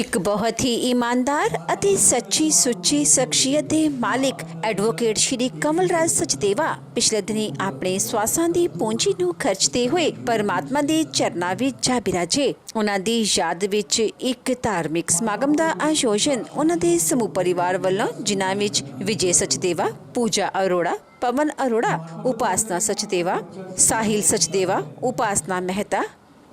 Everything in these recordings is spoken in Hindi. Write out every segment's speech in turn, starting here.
ਇੱਕ ਬਹੁਤ ਹੀ ਇਮਾਨਦਾਰ ਅਤੇ ਸੱਚੀ ਸੁੱਚੀ ਸ਼ਖਸੀਅਤ ਦੇ ਮਾਲਿਕ ਐਡਵੋਕੇਟ ਸ਼੍ਰੀ ਕਮਲ ਰਾਜ ਸਚਦੇਵਾ ਪਿਛਲੇ ਦਿਨੀ ਆਪਣੇ ਸਵਾਸਾਂ ਦੀ ਪੂੰਜੀ ਨੂੰ ਖਰਚਦੇ ਹੋਏ ਪਰਮਾਤਮਾ ਦੇ ਚਰਨਾਂ ਵਿੱਚ ਜਾ ਬਿਰਾਜੇ। ਉਹਨਾਂ ਦੀ ਯਾਦ ਵਿੱਚ ਇੱਕ ਧਾਰਮਿਕ ਸਮਾਗਮ ਦਾ ਆਯੋਜਨ ਉਹਨਾਂ ਦੇ ਸਮੂਹ ਪਰਿਵਾਰ ਵੱਲੋਂ, ਜਿਨ੍ਹਾਂ ਵਿੱਚ ਵਿਜੇ ਸਚਦੇਵਾ, ਪੂਜਾ ਅਰੋੜਾ, ਪਵਨ ਅਰੋੜਾ, ਉਪਾਸਨਾ ਸਚਦੇਵਾ, ਸਾਹਿਲ ਸਚਦੇਵਾ, ਉਪਾਸਨਾ ਮਹਿਤਾ,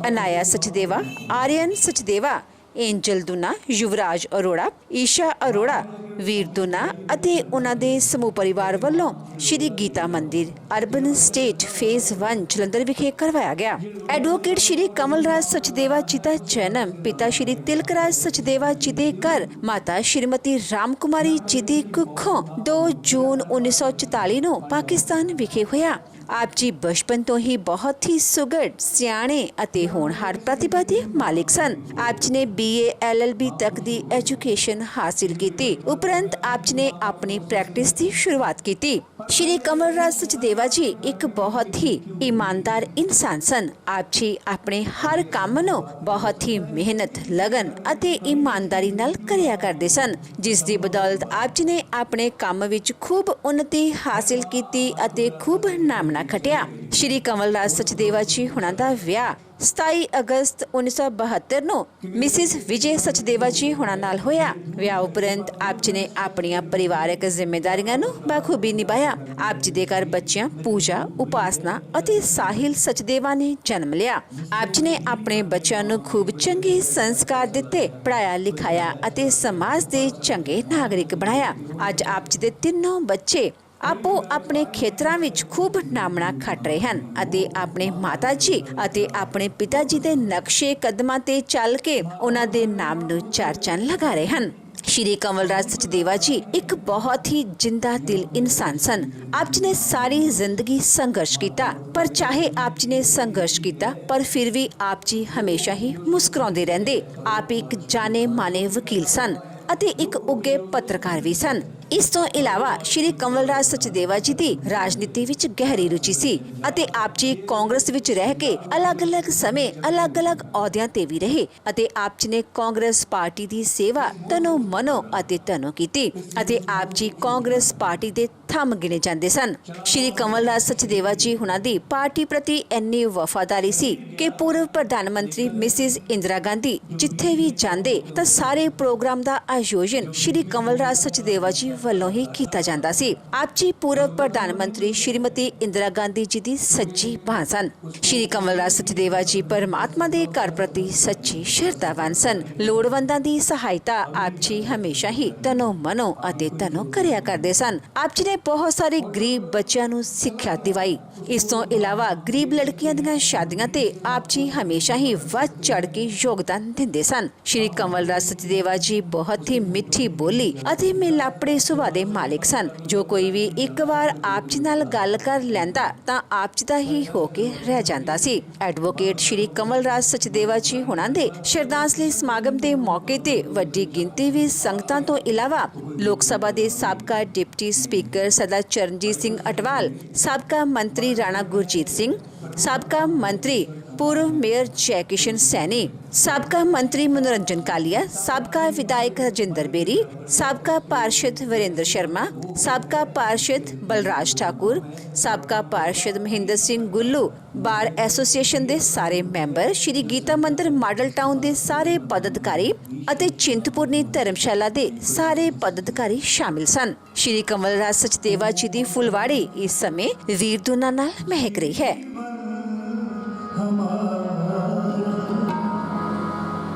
ਅਨਾਇਆ ਸਚਦੇਵਾ, ਆर्यन सचदेवा, एंजल दुना, युवराज अरोड़ा, ईशा अरोड़ा, वीर दुना ਅਤੇ ਉਹਨਾਂ ਦੇ ਸਮੂਹ ਪਰਿਵਾਰ ਵੱਲੋਂ ਸ਼੍ਰੀ ਗੀਤਾ ਮੰਦਿਰ ਅਰਬਨ ਸਟੇਟ ਫੇਜ਼ 1 ਜਲੰਧਰ ਵਿਖੇ ਕਰਵਾਇਆ ਗਿਆ। ਐਡਵੋਕੇਟ ਸ਼੍ਰੀ ਕਮਲ ਰਾਜ ਸਚਦੇਵਾ ਜੀ ਦਾ ਜਨਮ ਪਿਤਾ ਸ਼੍ਰੀ ਤਿਲਕ ਰਾਜ ਸਚਦੇਵਾ ਜੀ ਦੇ ਘਰ ਮਾਤਾ ਸ਼੍ਰੀਮਤੀ ਰਾਮ ਕੁਮਾਰੀ ਜੀ ਦੀ ਕੁੱਖੋਂ 2 ਜੂਨ 1944 ਨੂੰ ਪਾਕਿਸਤਾਨ ਵਿਖੇ ਹੋਇਆ। ਆਪ ਜੀ ਬਚਪਨ ਤੋਂ ਹੀ ਬਹੁਤ ਹੀ ਸੁਘੜ, ਸਿਆਣੇ ਅਤੇ ਹੋਣਹਾਰ ਪ੍ਰਤਿਭਾ ਦੇ ਮਾਲਿਕ ਸਨ। ਆਪ ਜੀ ਨੇ BA LLB ਤੱਕ ਦੀ ਐਜੂਕੇਸ਼ਨ ਹਾਸਿਲ ਕੀਤੀ। ਉਪਰੰਤ ਆਪ ਜੀ ਨੇ ਆਪਣੀ ਪ੍ਰੈਕਟਿਸ ਦੀ ਸ਼ੁਰੂਆਤ ਕੀਤੀ। ਸ਼੍ਰੀ ਕਮਲ ਰਾਜ ਸਚਦੇਵਾ ਜੀ ਇੱਕ ਬਹੁਤ ਹੀ ਇਮਾਨਦਾਰ ਇਨਸਾਨ ਸਨ। ਆਪ ਜੀ ਆਪਣੇ ਹਰ ਕੰਮ ਨੂੰ ਬਹੁਤ ਹੀ ਮਿਹਨਤ, ਲਗਨ ਅਤੇ ਇਮਾਨਦਾਰੀ ਨਾਲ ਕਰਿਆ ਕਰਦੇ ਸਨ, ਜਿਸ ਦੀ ਬਦੌਲਤ ਆਪ ਜੀ ਨੇ ਆਪਣੇ ਕੰਮ ਵਿੱਚ ਖੂਬ ਉન્નਤੀ ਹਾਸਿਲ ਕੀਤੀ ਅਤੇ ਖੂਬ ਨਾਮ ਖਟਿਆ। ਸ਼੍ਰੀ ਕਮਲ ਰਾਜ ਸਚਦੇਵਾ ਜੀ ਹੁਣਾਂ ਦਾ ਵਿਆਹ 27 ਅਗਸਤ 1972 ਨੂੰ ਮਿਸਿਸ ਵਿਜੇ ਸਚਦੇਵਾ ਜੀ ਹੁਣਾਂ ਨਾਲ ਹੋਇਆ। ਵਿਆਹ ਉਪਰੰਤ ਆਪ ਜੀ ਨੇ ਆਪਣੀਆਂ ਪਰਿਵਾਰਕ ਜ਼ਿੰਮੇਦਾਰੀਆਂ ਨੂੰ ਬਖੂਬੀ ਨਿਭਾਇਆ। ਆਪ ਜੀ ਦੇ ਘਰ ਬੱਚਿਆਂ ਪੂਜਾ, ਉਪਾਸਨਾ ਅਤੇ ਸਾਹਿਲ ਸਚਦੇਵਾ ਨੇ ਜਨਮ ਲਿਆ। ਆਪ ਜੀ ਨੇ ਆਪਣੇ ਬੱਚਿਆਂ ਨੂੰ ਖੂਬ ਚੰਗੇ ਸੰਸਕਾਰ ਦਿੱਤੇ, ਪੜਾਇਆ ਲਿਖਾਇਆ ਅਤੇ ਸਮਾਜ ਦੇ ਚੰਗੇ ਨਾਗਰਿਕ ਬਣਾਇਆ। ਅੱਜ ਆਪ ਜੀ ਦੇ ਤਿੰਨੋਂ ਬੱਚੇ ਆਪੋ ਆਪਣੇ ਖੇਤਰਾਂ ਵਿੱਚ ਖੂਬ ਨਾਮਣਾ ਖੱਟ ਰਹੇ ਹਨ ਅਤੇ ਆਪਣੇ ਮਾਤਾ ਜੀ ਅਤੇ ਆਪਣੇ ਪਿਤਾ ਜੀ ਦੇ ਨਕਸ਼ੇ ਕਦਮਾਂ ਤੇ ਚੱਲ ਕੇ ਉਹਨਾਂ ਦੇ ਨਾਮ ਨੂੰ ਚਾਰ ਚੰਨ ਲਗਾ ਰਹੇ ਹਨ। ਸ਼੍ਰੀ ਕਮਲ ਰਾਜ ਸਚਦੇਵਾ ਜੀ ਇੱਕ ਬਹੁਤ ਹੀ ਜਿੰਦਾ ਦਿਲ ਇਨਸਾਨ ਸਨ। ਆਪ ਜੀ ਨੇ ਸਾਰੀ ਜ਼ਿੰਦਗੀ ਸੰਘਰਸ਼ ਕੀਤਾ, ਪਰ ਚਾਹੇ ਆਪ ਜੀ ਨੇ ਸੰਘਰਸ਼ ਕੀਤਾ ਪਰ ਫਿਰ ਵੀ ਆਪ ਜੀ ਹਮੇਸ਼ਾ ਹੀ ਮੁਸਕਰਾਉਂਦੇ ਰਹਿੰਦੇ। ਆਪ ਇੱਕ ਜਾਣੇ ਮਾਨੇ ਵਕੀਲ ਸਨ ਅਤੇ ਇੱਕ ਉੱਗੇ ਪੱਤਰਕਾਰ ਵੀ ਸਨ। ਇਸ ਤੋਂ ਇਲਾਵਾ ਸ਼੍ਰੀ ਕਮਲ ਰਾਜ ਸਚਦੇਵਾ ਜੀ ਦੀ ਰਾਜਨੀਤੀ ਵਿੱਚ ਗਹਿਰੀ ਰੁਚੀ ਸੀ ਅਤੇ ਆਪ ਜੀ ਕਾਂਗਰਸ ਵਿੱਚ ਰਹਿ ਕੇ ਅਲੱਗ-ਅਲੱਗ ਸਮੇਂ ਅਲੱਗ-ਅਲੱਗ ਅਹੁਦਿਆਂ ਤੇ ਵੀ ਰਹੇ ਅਤੇ ਆਪ ਜੀ ਨੇ ਕਾਂਗਰਸ ਪਾਰਟੀ ਦੀ ਸੇਵਾ ਤਨੋ ਮਨੋ ਅਤੇ ਤਨੋ ਕੀਤੀ ਅਤੇ ਆਪ ਜੀ ਕਾਂਗਰਸ ਪਾਰਟੀ ਦੇ ਥੰਮ ਗਿਣੇ ਜਾਂਦੇ ਸਨ। ਸ਼੍ਰੀ ਕਮਲ ਰਾਜ ਸਚਦੇਵਾ ਜੀ ਹੁਣਾਂ ਦੀ ਪਾਰਟੀ ਪ੍ਰਤੀ ਇੰਨੀ ਵਫਾਦਾਰੀ ਸੀ ਕਿ ਪੂਰਵ ਪ੍ਰਧਾਨ ਮੰਤਰੀ ਮਿਸਿਸ ਇੰਦਰਾ ਗਾਂਧੀ ਜਿੱਥੇ ਵੀ ਜਾਂਦੇ ਤਾਂ ਸਾਰੇ ਪ੍ਰੋਗਰਾਮ ਦਾ ਆਯੋਜਨ ਸ਼੍ਰੀ ਕਮਲ ਰਾਜ ਸਚਦੇਵਾ ਜੀ ਵੱਲੋਂ ਹੀ ਕੀਤਾ ਜਾਂਦਾ ਸੀ। ਆਪ ਜੀ ਪੂਰਵ ਪ੍ਰਧਾਨ ਮੰਤਰੀ ਸ਼੍ਰੀਮਤੀ ਇੰਦਰਾ ਗਾਂਧੀ ਜੀ ਦੀ ਸੱਜੀ ਬਾਂਹ ਸਨ। ਸ਼੍ਰੀ ਕਮਲ ਰਾਜ ਸਚਦੇਵਾ ਜੀ ਪਰਮਾਤਮਾ ਦੇ ਘਰ ਪ੍ਰਤੀ ਸੱਚੀ ਸ਼ਰਧਾਵਾਨ ਸਨ। ਲੋੜਵੰਦਾਂ ਦੀ ਸਹਾਇਤਾ ਆਪ ਜੀ ਹਮੇਸ਼ਾ ਹੀ ਤਨੋ ਮਨੋ ਅਤੇ ਤਨੋ ਕਰਿਆ ਕਰਦੇ ਸਨ। ਆਪ ਜੀ ਨੇ ਬਹੁਤ ਸਾਰੇ ਗਰੀਬ ਬੱਚਿਆਂ ਨੂੰ ਸਿੱਖਿਆ ਦਿਵਾਈ। ਇਸ ਤੋਂ ਇਲਾਵਾ ਗਰੀਬ ਲੜਕੀਆਂ ਦੀਆਂ ਸ਼ਾਦੀਆਂ ਤੇ ਆਪ ਜੀ ਹਮੇਸ਼ਾ ਹੀ ਵੱਧ ਚੜ ਕੇ ਯੋਗਦਾਨ ਦਿੰਦੇ ਸਨ। ਸ਼੍ਰੀ ਕਮਲ ਰਾਜ ਸਚਦੇਵਾ ਜੀ ਬਹੁਤ ਹੀ ਮਿੱਠੀ ਬੋਲੀ ਅਤੇ ਮਿਲਾਪੜੇ ਸੁਭਾਅ ਦੇ ਮਾਲਿਕ ਸਨ। ਜੋ ਕੋਈ ਵੀ ਇੱਕ ਵਾਰ ਆਪ ਜੀ ਨਾਲ ਗੱਲ ਕਰ ਲੈਂਦਾ ਤਾਂ ਆਪ ਜੀ ਦਾ ਹੀ ਹੋ ਕੇ ਰਹਿ ਜਾਂਦਾ ਸੀ। ਐਡਵੋਕੇਟ ਸ਼੍ਰੀ ਕਮਲ ਰਾਜ ਸਚਦੇਵਾ ਜੀ ਹੁਣਾਂ ਦੇ ਸ਼ਰਧਾਂਜਲੀ ਸਮਾਗਮ ਦੇ ਮੌਕੇ ਤੇ ਵੱਡੀ ਗਿਣਤੀ ਵਿੱਚ ਸੰਗਤਾਂ ਤੋਂ ਇਲਾਵਾ ਲੋਕ ਸਭਾ ਦੇ ਸਾਬਕਾ ਡਿਪਟੀ ਸਪੀਕਰ ਸਰਦਾਰ ਚਰਨਜੀਤ ਸਿੰਘ ਅਟਵਾਲ, ਸਾਬਕਾ ਮੰਤਰੀ ਰਾਣਾ ਗੁਰਜੀਤ ਸਿੰਘ, ਸਾਬਕਾ ਮੰਤਰੀ पूर्व मेयर जय किशन सैनी, साबका मंत्री मनोरंजन कालिया, साबका विधायक राजेंद्र बेरी, साबका पार्षद वीरेंद्र शर्मा, साबका पार्षद बलराज ठाकुर, साबका पार्षद महेंद्र सिंह गुल्लू, बार एसोसीएशन के सारे मैंबर, श्री गीता मंदिर मॉडल टाउन के सारे पदाधिकारी ਅਤੇ ਚਿੰਤਪੁਰਨੀ ਧਰਮਸ਼ਾਲਾ ਦੇ ਸਾਰੇ ਪਦਾਧਿਕਾਰੀ ਸ਼ਾਮਿਲ ਸਨ। ਸ਼੍ਰੀ ਕਮਲ ਰਾਜ ਸਚਦੇਵਾ ਜੀ ਦੀ ਫੁਲਵਾੜੀ ਇਸ ਸਮੇਂ ਵੀਰ ਦੁਨਾ ਨਾਲ ਮਹਿਕ ਰਹੀ ਹੈ।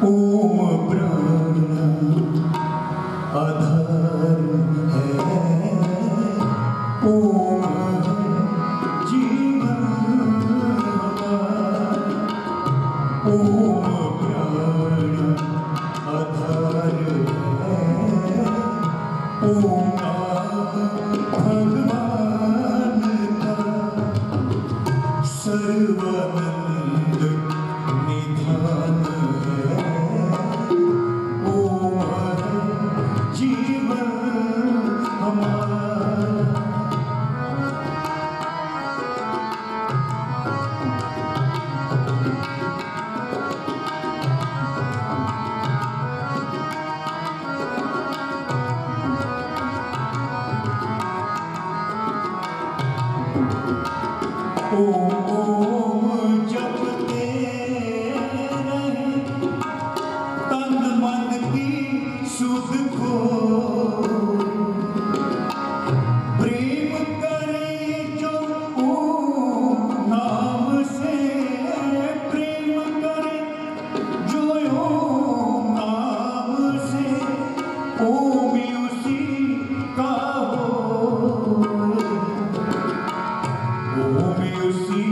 ओम प्राण आधार है, ओम जीवन ओम प्राण आधार है, ओम भगवान का सर्वानंद निधान ओम जपते रहे तन मन की सुध को प्रेम करे जो ओम नाम से प्रेम करे जो ओम नाम से ओम उसी का हो ओम उसी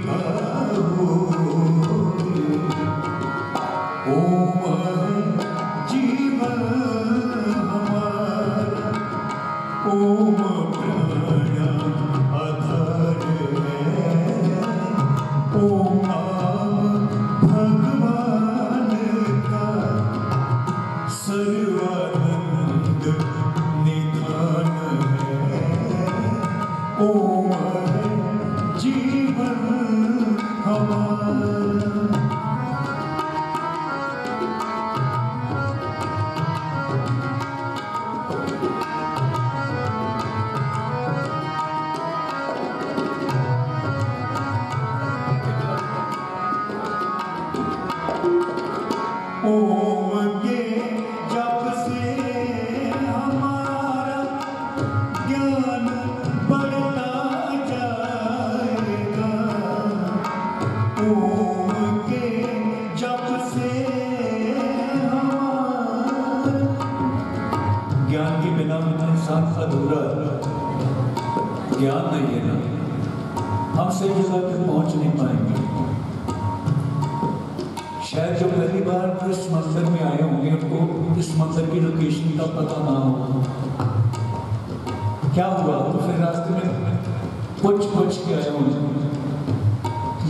का हो ओम है जीवन हमारा ओम प्राण आधार है ओम नाम भगवान का सर्वानंद निधान है ओम है जीवन हमारा ओम के जप से हमारा ज्ञान बढ़ता जाएगा ओम के जप से हमारा ज्ञान के बिना इंसान अधूरा है ज्ञान नहीं है ना हम सही जगह तक पहुंच नहीं पाएंगे शायद जो पहली बार इस मंदिर में आए होंगे उनको इस मंदिर की लोकेशन का पता ना हो क्या हुआ तो फिर रास्ते में पूछ के आए होंगे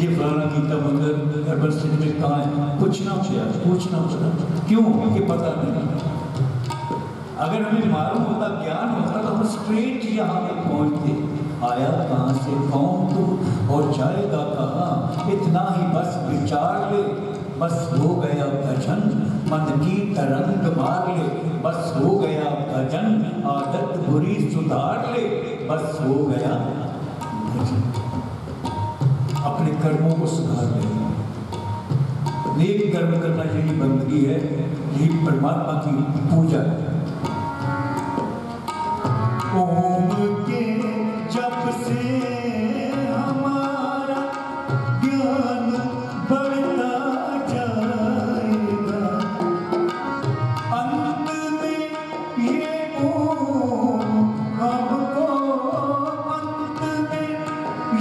ये फलाना गीता मंदिर अर्बन सिटी में कहाँ है पूछना पड़ा क्यों ये पता नहीं अगर हमें मालूम होता ज्ञान होता तो हम स्ट्रेट यहाँ तक पहुँचते आया कहाँ से कौन तू और जाएगा कहाँ इतना ही बस विचार ले बस हो गया भजन मन की तरंग मार ले बस हो गया भजन आदत बुरी सुधार ले बस हो गया भजन अपने कर्मों को सुधार ले नेक कर्म करना यही बंदगी है यही परमात्मा की पूजा है ओम के जप से हमारा ज्ञान बढ़ता जाएगा अंत में ये ओम हमको अंत में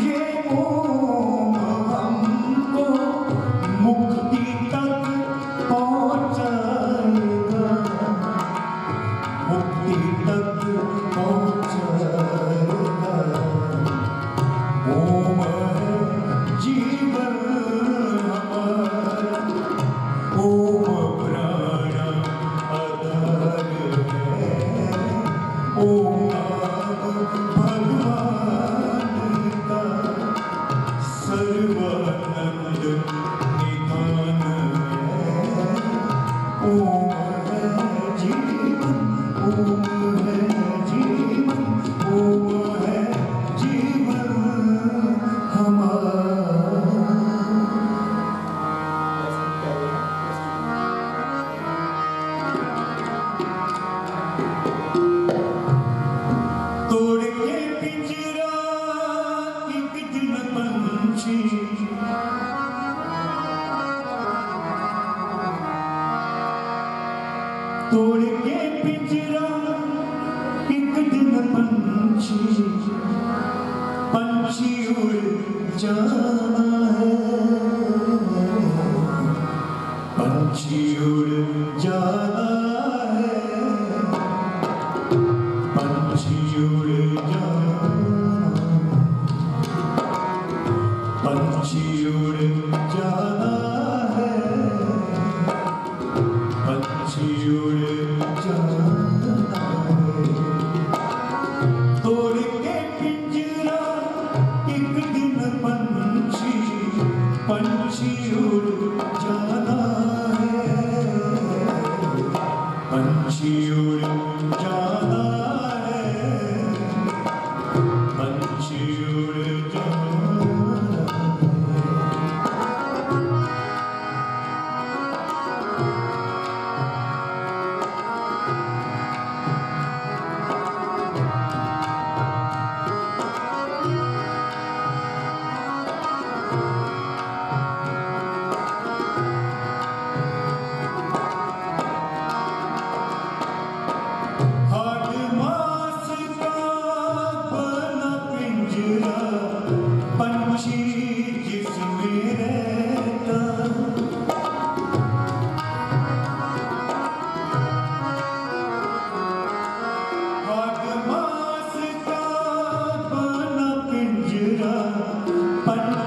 ये ओम हमको मुक्ति तक पहुंचाएगा मुक्ति तक पहुंचाएगा ओम है जीवन हमारा ओम प्राण आधार है ओम नाम भगवान का सर्वानंद निधान है ओम है जीवन ओम है जीवन ओम है जीवन हमारा तोड़ के पिंजरा एक दिन पंछी तोड़ के पिंजरा एक दिन पंछी उड़ जाना है पंछी उड़ जाना है पंछी उड़ जाना पंछी उड़ जाना है पंछी उड़ जाना है तोड़ के पिंजरा एक दिन पंछी उड़ जाना है पंछी उड़ जाना है पंछी उड़ जाना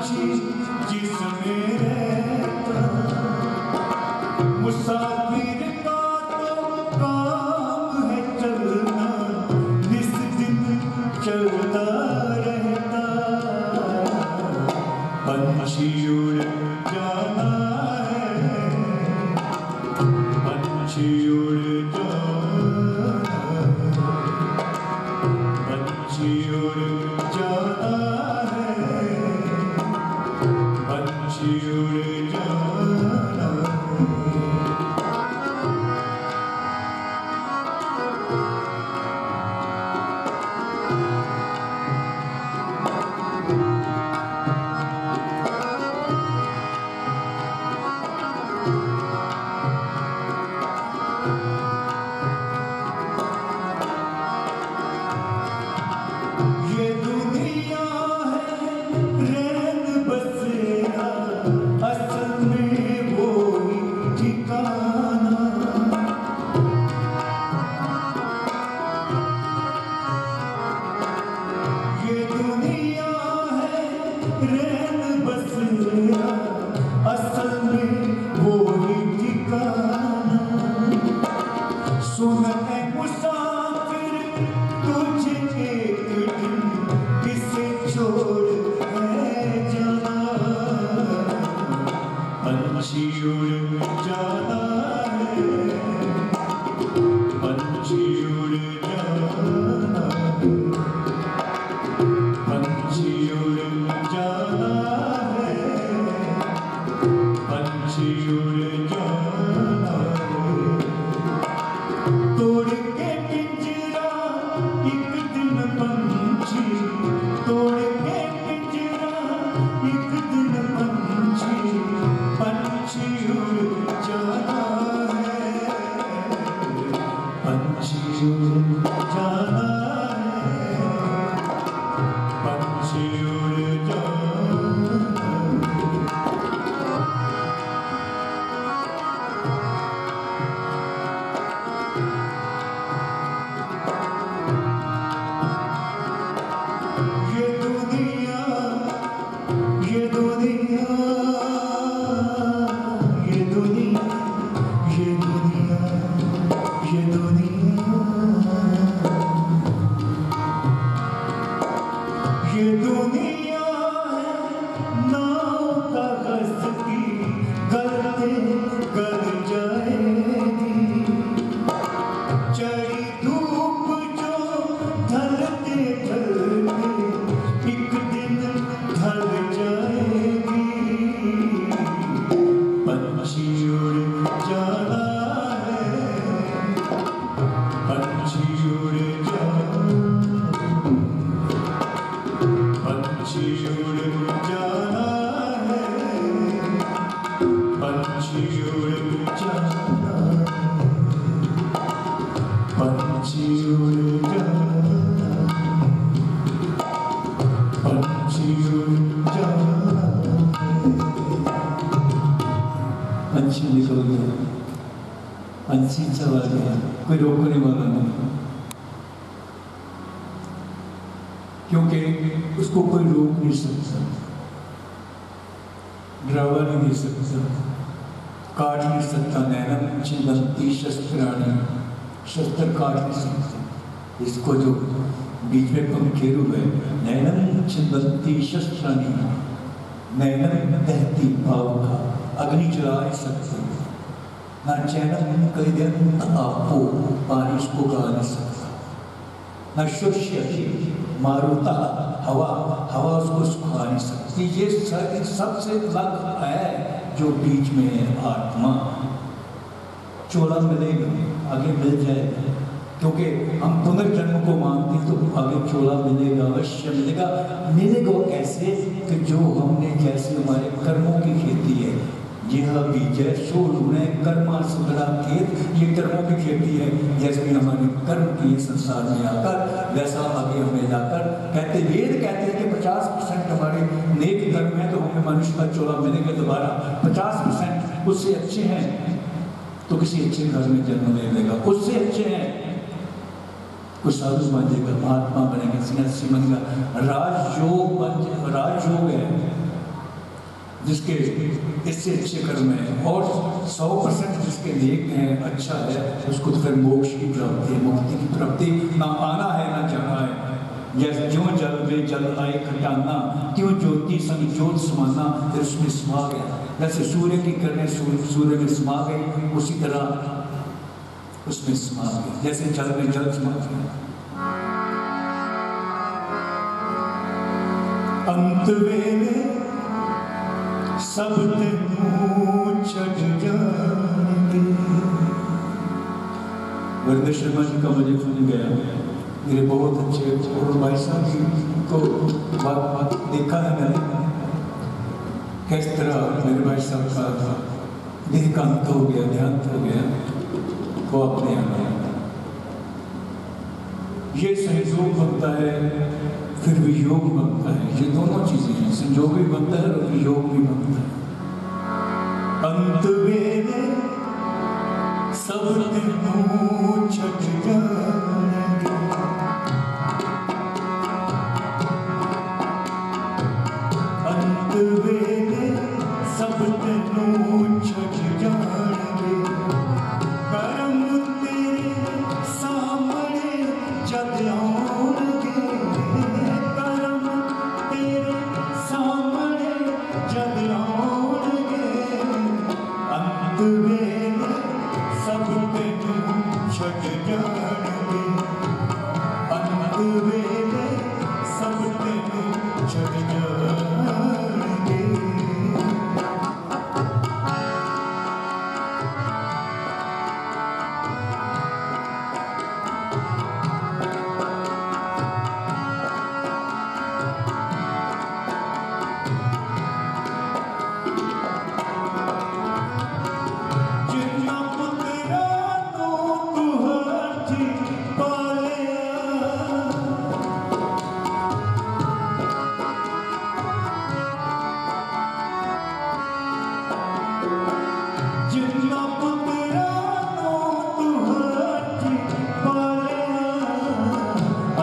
पंछी जिसमें रहता, मुसाफिर का तो काम है चलना, निस दिन चलता रहता। पंछी उड़ जाना है, पंछी उड़ जाना, पंछी उड़ जाना है, पंछी उड़ जाना है। ये दुनिया है रैन बसेरा, असल में वो ही ठिकाना। ये दुनिया है रैन बसेरा, असल में वो ही ठिकाना। सुन ऐ मुसाफिर तुझे एक दिन इसे छोड़ है जाना। पंछी उड़ जाना है, पंछी उड़ जाना है, पंछी उड़ जाना है, पंछी उड़ जाना है। तोड़ के पिंजरा एक दिन पंछी, तोड़ के पिंजरा एक दिन पंछी, पंछी उड़ जाना है, पंछी उड़ जाना है, पंछी उड़ जाना है। ये दुनिया, ये दुनिया, ये दुनिया, ये दुनिया, ये दुनिया, ये दुनिया है नाव कागज की, गलते गल जाएगी। चढ़ी धूप जो ढलते ढलते एक दिन ढल जाएगी। पंछी उड़ जाना है, पंछी उड़ जाना, पंछी उड़ जाना है, पंछी उड़ जाना है, पंछी उड़ जाना, पंछी उड़ जाना। पंछी निकल गया, पंछी चला गया, कोई रोकने वाला नहीं, क्योंकि उसको कोई रोक नहीं सकता, डरावा नहीं दे सकता, काट नहीं सकता। नैनम छिंदन्ति शस्त्राणि, शस्त्र काट नहीं सकते इसको। जो बीच में पंखेरु है, नैनम छिंदन्ति शस्त्राणि, नैनम दहती भाव का, अग्नि जला नहीं सकते। ना चैनम कई दिन आपो, पानी उसको गा नहीं सकता। ना शुष्य मारुता, हवा, हवा उसको सुखा नहीं सकती। ये सबसे अलग है जो बीच में है आत्मा। चोला मिलेगा, आगे मिल जाएगा, क्योंकि हम पुनर्जन्म को मानते हैं तो आगे चोला मिलेगा, अवश्य मिलेगा। मिलेगा वो कैसे कि जो हमने, जैसे हमारे कर्मों की खेती है, यह बीज है सो लूणे कर्मा सुधरा खेत, ये कर्मों की खेती है। जैसे कि हमारे कर्म किए संसार में आकर, वैसा आगे हमें जाकर कहते, वेद कहते हैं कि 50% हमारे नेक कर्म है तो हमें मनुष्य का चोला मिलेगा दोबारा। 50% उससे अच्छे हैं तो किसी अच्छे घर में जन्म ले लेगा, उससे अच्छे हैं कुछ साधु बनेगा, महात्मा बनेगा, सन्यासी बनेगा। राजयोग है, जिसके इससे अच्छे कर्म हैं और 100% जिसके नेक हैं, अच्छा है, उसको तो फिर मोक्ष की प्राप्ति, मुक्ति की प्राप्ति, ना आना है ना जाना है। जैसे ज्यों जल में जल आए खटाना, क्यों ज्योति संग ज्योत समाना, फिर उसमें समा गया। जैसे सूर्य की किरणें सूर्य में समा गई, उसी तरह उसमें समा गई, जैसे जल में जल समा गया। अंत वेले सब तेनू छड़ जाने। वरिंदर शर्मा जी का मुझे फोन गया, मेरे बहुत अच्छे और भाई साहब जी को बात देखा है मैंने, किस तरह मेरे भाई साहब का देह का अंत हो गया, देहांत हो गया, वो अपने आ गया। ये संयोग बनता है, फिर वियोग बनता है, ये दोनों चीजें हैं, संयोग भी बनता है और वियोग भी बनता है। अंत वेले सब तेनू छड़ जाने, अंत वेले सब तेनू छड़ जाने, करम तेरे सामने जद आउणगे, करम तेरे सामने जद आउणगे, अंत वेले सब तेनू छड़ जाणगे, अंत वेले सब तेनू छड़ जाणगे। जिन्ना पुत्रा तू हाथी पालिया, जिन्ना पुत्रा तू हाथी पालिया,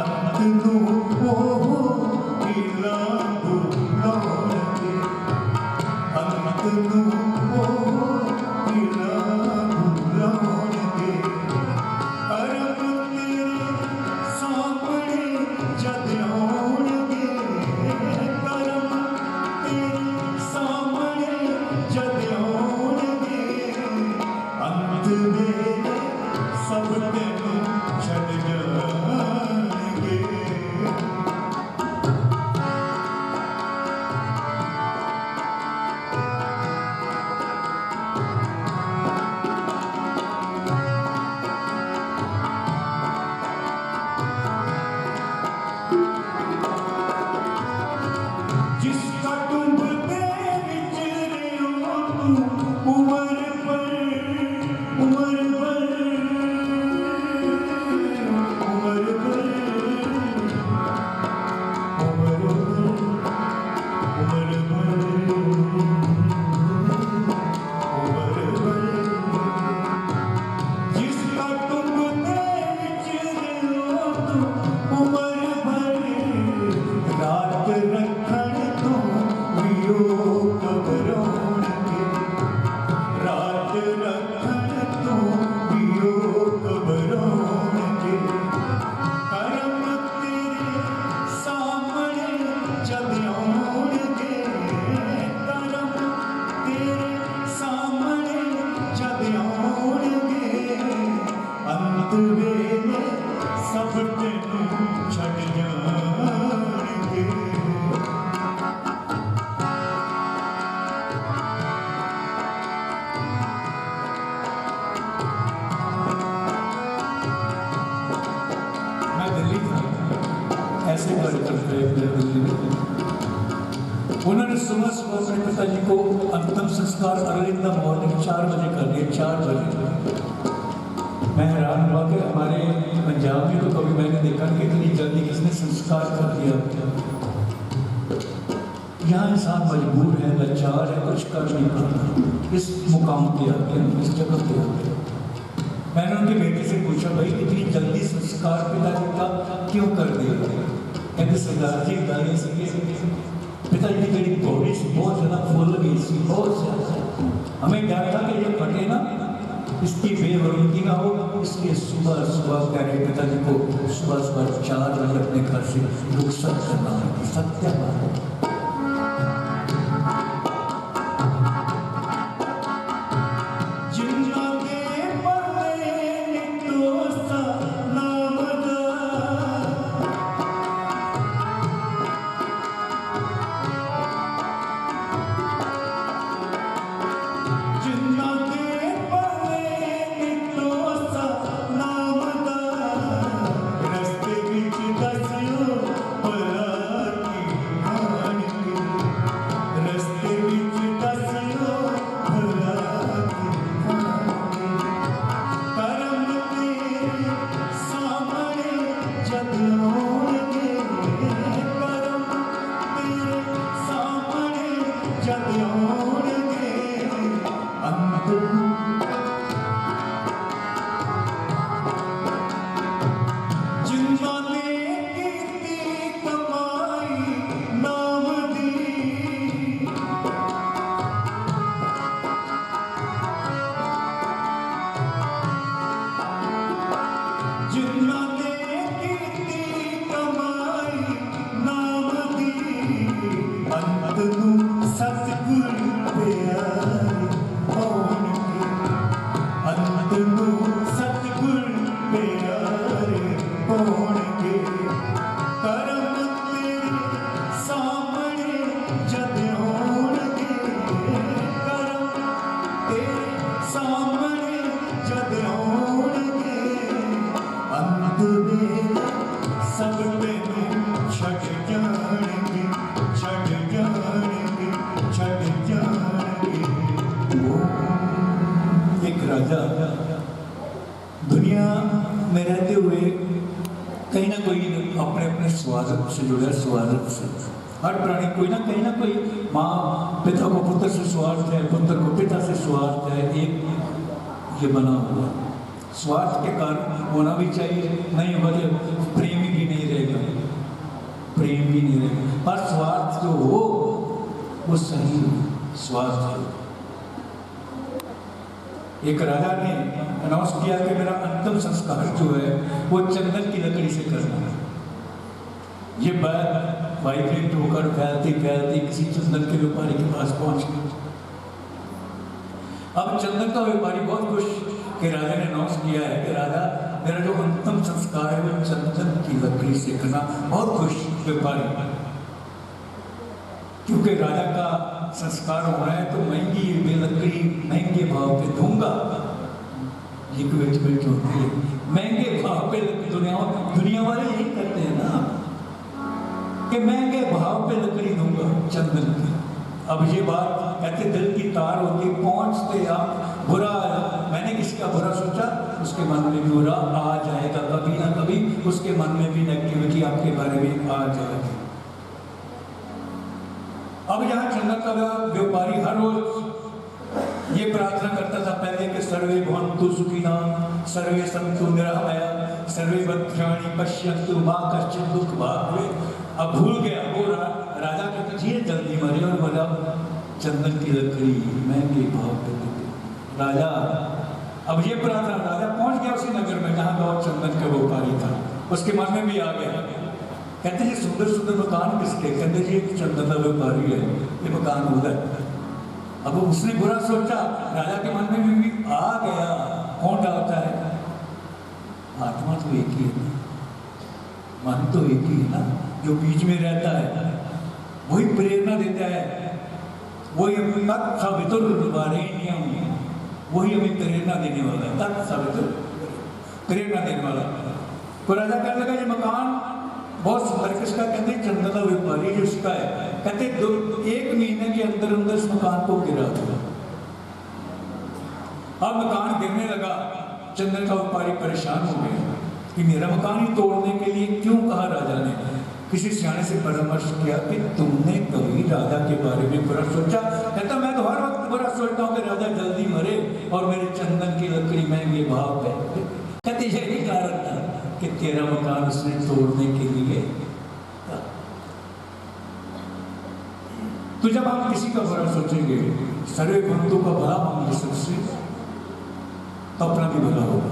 अंत नूं ओह कीला बुलाउणगे, अंत नूं ओह कीला बुलाउणगे, करम तेरे सामने जद आउणगे, करम तेरे सामने जद आउणगे, अंत वेले सब तेनू छड़ जाणगे। जिसका टुंब दे विच रहो तू उमर भर, उमर भर, उमर भर, उमर भर, उमर भर, उमर भर, जिसका टुंब दे विच रहो तू उमर भर, रात रखण तो वियोग घबराउणगे, रात रखण तो वियोग घबराउणगे, करम तेरे सामने जद आउणगे, करम तेरे सामने जद आउणगे, अंत वेले सब तेनू छड़ जाणगे। मैं दिल्ली था, ऐसे कार्यक्रम थे दिल्ली में। उन्होंने सुबह सुबह अपने पिताजी को अंतिम संस्कार अर्ली इन द मॉर्निंग 4 बजे कर दिया, 4 बजे। मैं हैरान हुआ कि हमारे पंजाब में तो कभी मैंने देखा कि इतनी जल्दी किसने संस्कार कर दिया। यहाँ इंसान मजबूर है, लाचार है, कुछ कर नहीं पाता, इस मुकाम पे आके, इस जगह पे आके। मैंने उनके बेटे से पूछा, भाई इतनी जल्दी संस्कार पिताजी का क्यों कर दिया? कहते सरदार जी गाने से पिताजी की बॉडी बहुत ज़्यादा फुल गई इसकी बेवरूमती ना हो, इसलिए सुबह सुबह प्यारे पिताजी को सुबह सुबह 4 बजे अपने घर से रुखसत करना है। सत्य बात है। दुनिया में रहते हुए कहीं ना कोई अपने अपने स्वार्थ से जुड़ा, स्वार्थ से हर प्राणी कोई ना कोई, माँ पिता को पुत्र से स्वार्थ है, पुत्र को पिता से स्वार्थ है, एक ये बना हुआ स्वार्थ के कारण होना भी चाहिए, नहीं होगा तो प्रेम भी नहीं रहेगा, प्रेम भी नहीं रहेगा। पर स्वार्थ जो हो वो सही स्वार्थ है। एक राजा ने अनाउंस किया कि मेरा अंतिम संस्कार जो है वो चंदन की लकड़ी से करना है। ये बात वाइब्रेट होकर फैलती फैलती किसी चंदन के व्यापारी के पास पहुंच गई। अब चंदन का व्यापारी बहुत खुश कि राजा ने अनाउंस किया है कि राजा मेरा जो अंतिम संस्कार है वो चंदन की लकड़ी से करना। बहुत खुश व्यापारी, क्योंकि राजा का संस्कार हो रहा है तो महंगी लकड़ी महंगे भाव पे दूंगा। लिक्विड होती है महंगे भाव पे, दुनिया वाले यही करते हैं ना कि महंगे भाव पे लकड़ी दूंगा चंदन की। अब ये बात कहते दिल की तार होती, पहुंचते आप बुरा, मैंने किसका बुरा सोचा उसके मन में भी बुरा आ जाएगा, कभी ना कभी उसके मन में भी नेगेटिविटी आपके बारे में आ जाएगी। अब यहाँ चंदन का व्यापारी हर रोज ये प्रार्थना करता था पहले कि सर्वे भवन्तु सुखिनः, सर्वे सन्तु निरामया, सर्वे भद्राणि पश्यन्तु मा कश्चित् दुःख भाग् भवेत्। अब भूल गया वो राजा के पीछे जल्दी मरे और बोला चंदन की लकड़ी महंगे भाव पे देते राजा। अब ये प्रार्थना, राजा पहुंच गया उसी नगर में जहाँ गाँव चंदन का व्यापारी था, उसके मन में भी आ गया। कहते ये सुंदर सुंदर मकान किसके? कहते जी एक चंदन का व्यापारी है, ये मकान उधर। अब उसने बुरा सोचा, राजा के मन में भी आ गया। कौन डालता है? आत्मा तो एक ही है, मन तो एक ही है ना, जो बीच में रहता है वही प्रेरणा देता है, वही हमें तत्सवितुर्वरेण्यम, वही हमें प्रेरणा देने वाला है, तत्सवितुर प्रेरणा देने वाला। तो राजा कहने लगा ये मकान बहुत सुंदर, किसका? कहते चंदन का व्यापारी जिसका है। कहते 1 महीने के अंदर अंदर इस मकान को गिरा दिया। अब मकान गिरने लगा, चंदन का व्यापारी परेशान हो गया कि मेरा मकान ही तोड़ने के लिए क्यों कहा राजा ने। किसी सियाने से परामर्श किया कि तुमने कभी राजा के बारे में बुरा सोचा? कहता मैं तो हर वक्त बुरा सोचता हूँ कि राजा जल्दी मरे और मेरे चंदन की लकड़ी महंगे भाव पे। कहते यही कारण था कि तेरा मकान उसने तोड़ने के लिए। तो जब हम किसी का बुरा सोचेंगे, सर्वे भक्तों का भला मांगे सबसे, अपना भी भला होगा।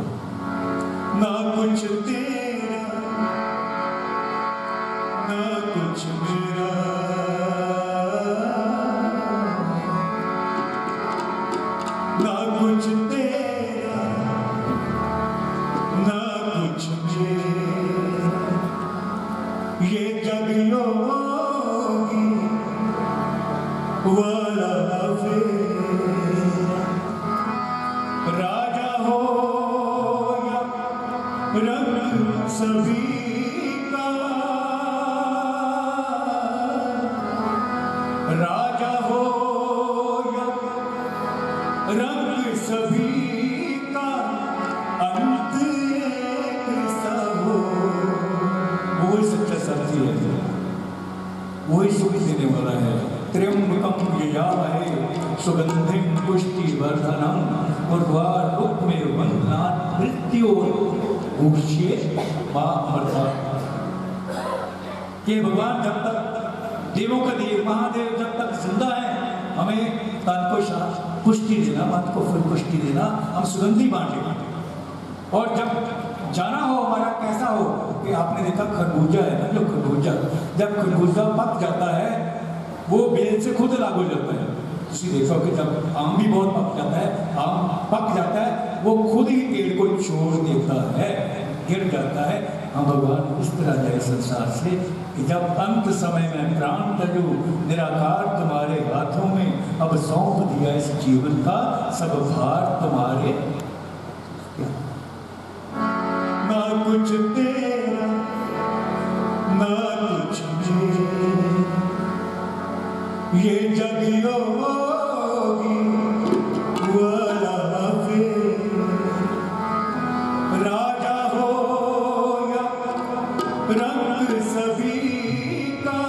ना कुछ तेरा ना कुछ मेरा, ना कुछ तेरा ना कुछ मेरा, ये जग योगी वाला फेरा। राजा हो या रंग सभी का, राजा हो या रंग सभी का, अंत एक सा हो। वही सच्चा साथी है, वही सुख देने वाला है। त्र्यंबकम यजामहे सुगंधिम पुष्टिवर्धनम उर्वारुकमेवबन्धनात् मृत्योर्मुक्षयेमामृतात्। ये भगवान जब तक देवों का देव महादेव जब तक जिंदा है, हमें तन को पुष्टि देना, मन को फुल पुष्टि देना, हम सुगंधी बांटे। और जब जाना हो हमारा कैसा हो कि आपने देखा खरबूजा है ना, जो खरबूजा जब खरबूजा पक जाता है वो बेल से खुद अलग हो जाता है। ਤੁਸੀਂ देखो कि जब आम भी बहुत पक जाता है, आम पक जाता है, वो खुद ही पेड़ को छोड़ देता है, गिर जाता है। हम भगवान इस तरह जाए संसार से कि जब अंत समय में प्राण तजु निराकार तुम्हारे हाथों में, अब सौंप दिया इस जीवन का सब भार तुम्हारे। ना कुछ तेरा ना कुछ मेरा, ये जग योगी वाला फेरा। राजा हो या रंग सभी का,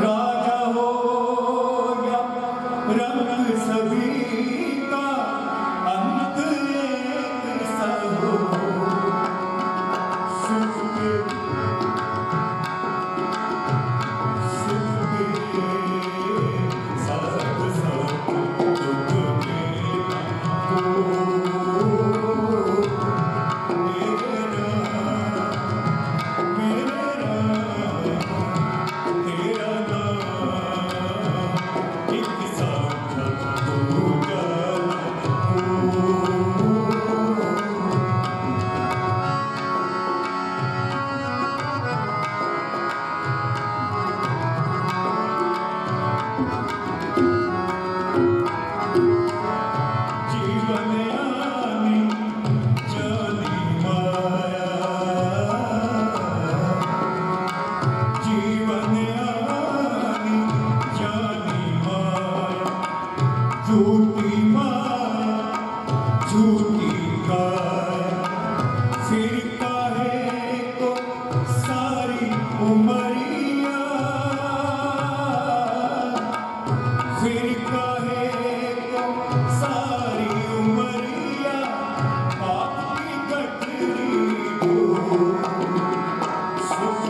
राजा हो या रंग सभी का, अंत एक सा हो। सुख के झूठी माया झूठी काया, फिर काहे को सारी उमरिया, फिर काहे को सारी उमरिया, आपकी कटरी को सुख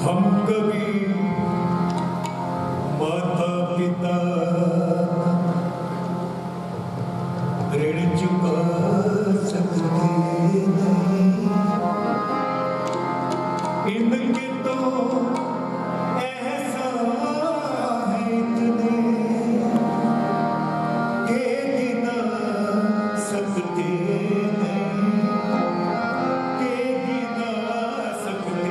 हम कभी माता पिता ऋण चुका सकते नहीं, इनके तो ऐसा है इतने के गिना सकते नहीं, के गिना सकते।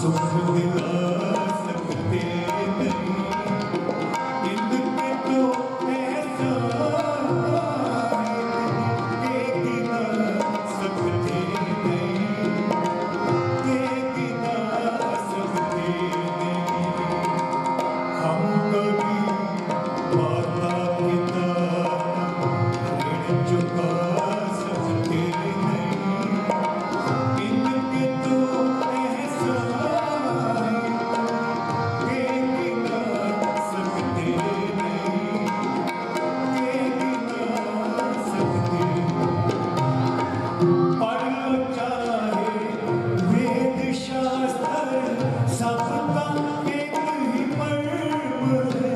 सुख दिला सकते नहीं, इनके तो ऐसा है कि गिना सकते नहीं, के गिना सकते नहीं। हम कभी माता पिता ऋण चुका सकते नहीं, इनके तो ऐसा है कि गिना सकते नहीं, के गिना सकते नहीं। पढ़ लो चाहे वेद शास्त्र, सबका एक ही पर्व है।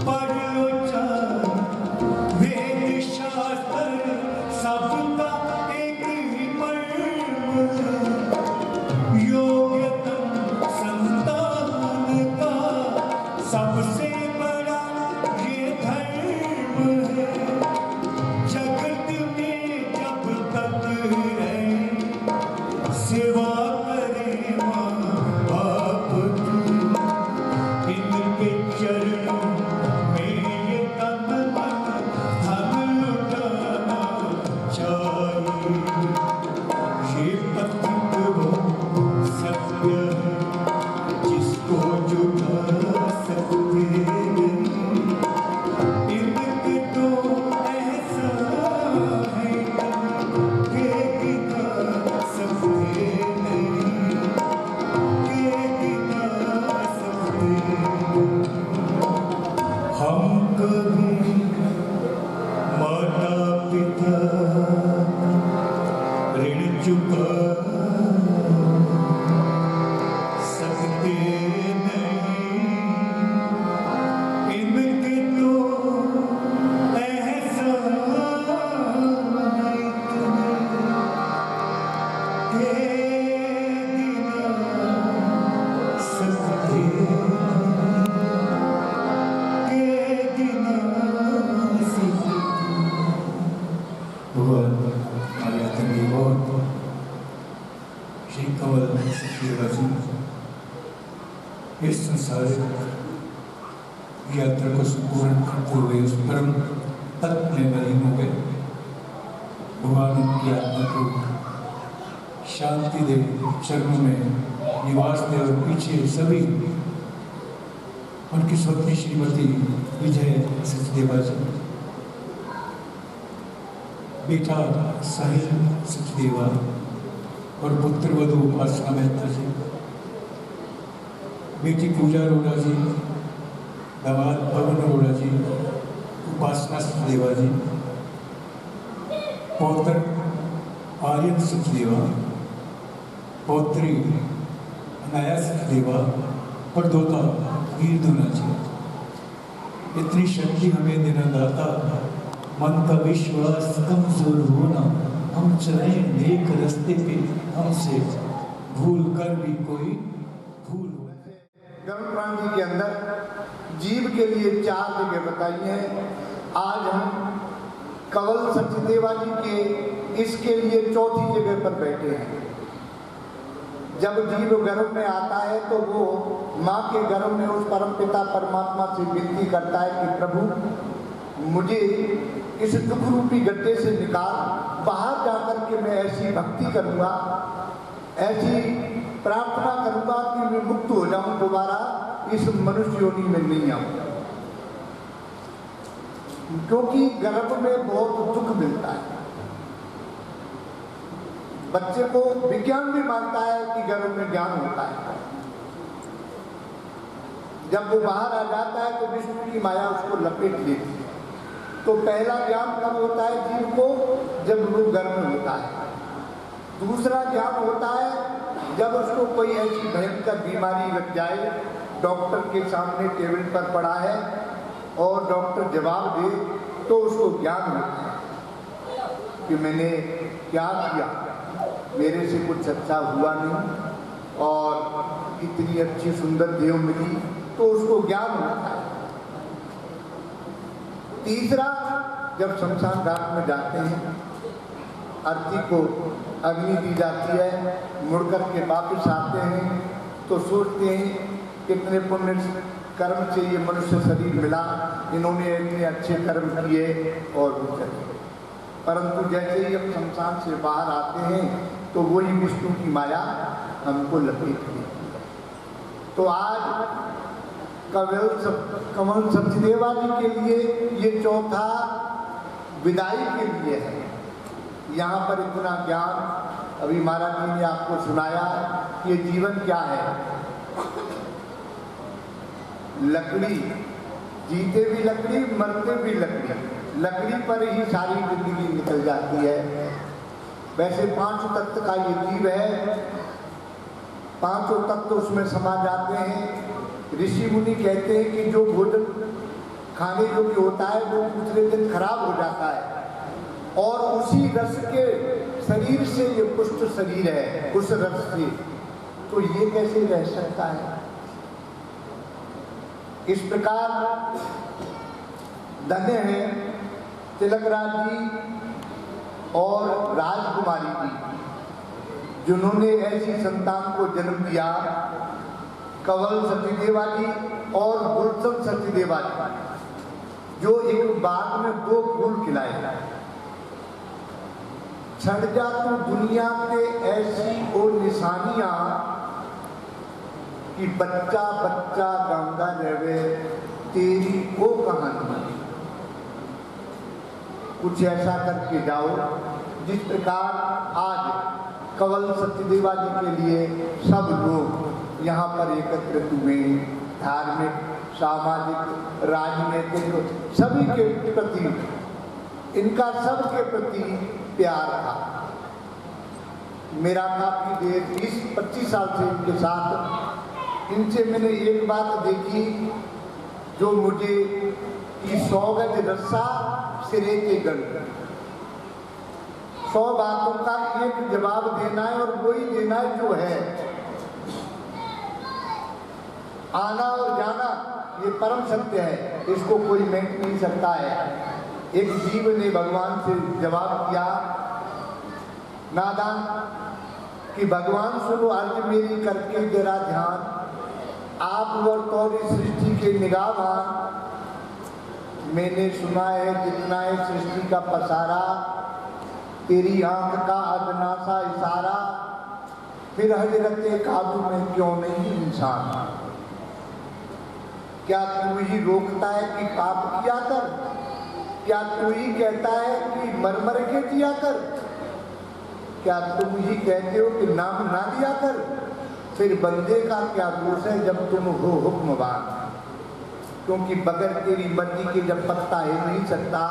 पढ़ लो चाहे वेद शास्त्र, सबका एक ही पर्व है। योग्यतम संतान का सबसे बड़ा ये धर्म है। जगत में जब तक रहे, सेवा करे माँ बाप की, इनके चरणों में ये तन मन धन लुटाना चाहिए। ये पथित वो सत्य है जिसको जुटा सकते नहीं, इनके तो ऐसा है कि गिना सकते नहीं, के गिना सकते नहीं। हम कभी माता पिता ऋण चुका सकते नहीं, इनके तो ऐसा है कि गिना सकते के गिना सकते। भगवान हमारे आदरणीय और श्री कंवल सचदेवा जी इस संसारिक यात्रा को संपूर्ण करते हुए उस परम पद में मलीन हो गए। भगवान उनकी आत्मा को शांति दे, चरणों में निवास दे और पीछे सभी उनकी स्वप्नी श्रीमती विजय सचदेवा जी, बेटा साहिल सचदेवा और पुत्र वधू उपासना मेहता जी, बेटी पूजा अरोड़ा जी, दामाद पवन अरोड़ा जी, उपासना सचदेवा जी, पौत्र आर्यन सचदेवा, पौत्री अनाया सचदेवा और दोता वीर दूना जी। इतनी शक्ति हमें देना दाता, मन का विश्वास कमजोर होना, हम चले नेक रास्ते पे, हमसे भूल कर भी कोई भूल हो। गरुड़ पुराण जी के अंदर जीव के लिए 4 जगह बताई हैं। आज हम कंवल सचदेवा जी के इसके लिए 4थी जगह पर बैठे हैं। जब जीव गर्भ में आता है तो वो माँ के गर्भ में उस परम पिता परमात्मा से विनती करता है कि प्रभु मुझे इस दुख रूपी गड्ढे से निकाल, बाहर जाकर के मैं ऐसी भक्ति करूँगा, ऐसी प्रार्थना करूँगा कि मैं मुक्त हो जाऊँ, दोबारा इस मनुष्य योनि में नहीं आऊँ। क्योंकि गर्भ में बहुत दुख मिलता है। बच्चे को विज्ञान भी मानता है कि गर्भ में ज्ञान होता है। जब वो बाहर आ जाता है तो विष्णु की माया उसको लपेट लेती है। तो पहला ज्ञान कब होता है जीव को? जब वो गर्भ में होता है। दूसरा ज्ञान होता है जब उसको कोई ऐसी भयंकर बीमारी लग जाए, डॉक्टर के सामने टेबल पर पड़ा है और डॉक्टर जवाब दे, तो उसको ज्ञान होता है कि मैंने क्या किया, मेरे से कुछ अच्छा हुआ नहीं और इतनी अच्छी सुंदर देह मिली, तो उसको ज्ञान होता है। तीसरा, जब शमशान घाट में जाते हैं, अर्थी को अग्नि दी जाती है, मुड़ कर के वापस आते हैं तो सोचते हैं कितने पुण्य कर्म से ये मनुष्य शरीर मिला, इन्होंने इतने अच्छे कर्म किए और वो चले। परंतु जैसे ही हम संसार से बाहर आते हैं तो वही विष्णु की माया हमको लपेट लेती है। तो आज कमल सचदेवा जी के लिए ये चौथा विदाई के लिए है। यहाँ पर इतना ज्ञान अभी महाराज जी ने आपको सुनाया, ये जीवन क्या है। लकड़ी, जीते भी लकड़ी, मरते भी लकड़ी, लकड़ी पर ही सारी जिंदगी निकल जाती है। वैसे 5 तत्व का ये जीव है, 5 तत्व उसमें समा जाते हैं। ऋषि मुनि कहते हैं कि जो भोजन खाने योग्य होता है वो दूसरे दिन खराब हो जाता है और उसी रस के शरीर से ये पुष्ट शरीर है, उस रस से, तो ये कैसे रह सकता है। इस प्रकार धन्य है तिलकराज जी और राजकुमारी जी जिन्होंने ऐसी संतान को जन्म दिया, कंवल सचदेवा जी और गुलशन सचदेवा जी, जो एक बाग में 2 फूल खिलाए। छड़ जा तो दुनिया के ऐसी वो निशानियां कि बच्चा बच्चा गाँदा रहे तेरी वो कहानी, कुछ ऐसा करके जाओ जिस प्रकार आज कंवल सचदेवा जी के लिए सब लोग यहाँ पर एकत्रित हुए। धार्मिक, सामाजिक, राजनीतिक सभी के प्रति, इनका सबके प्रति प्यार था। मेरा काफी देर 20-25 साल से इनके साथ, इनसे मैंने एक बात देखी जो मुझे कि 100 गज रस्सा सिरे के गण, 100 बातों का एक जवाब देना है और वही देना है जो है। आना और जाना ये परम सत्य है, इसको कोई मेंट नहीं सकता है। एक जीव ने भगवान से जवाब दिया, नादान, कि भगवान सुनो अर्ज मेरी करके जरा ध्यान, आप और तोरी सृष्टि के निगाहवान, मैंने सुना है जितना है सृष्टि का पसारा, तेरी आंख का अदनासा इशारा, फिर हजरते काबू में क्यों नहीं इंसान। क्या तू ही रोकता है कि पाप किया कर, क्या तू ही कहता है कि मर मर के जिया कर, क्या तुम ही कहते हो कि नाम ना दिया कर, फिर बंदे का क्या दोष है जब तुम हो हुक्मवान। क्योंकि बगैर तेरी मर्जी के जब पत्ता हिल नहीं सकता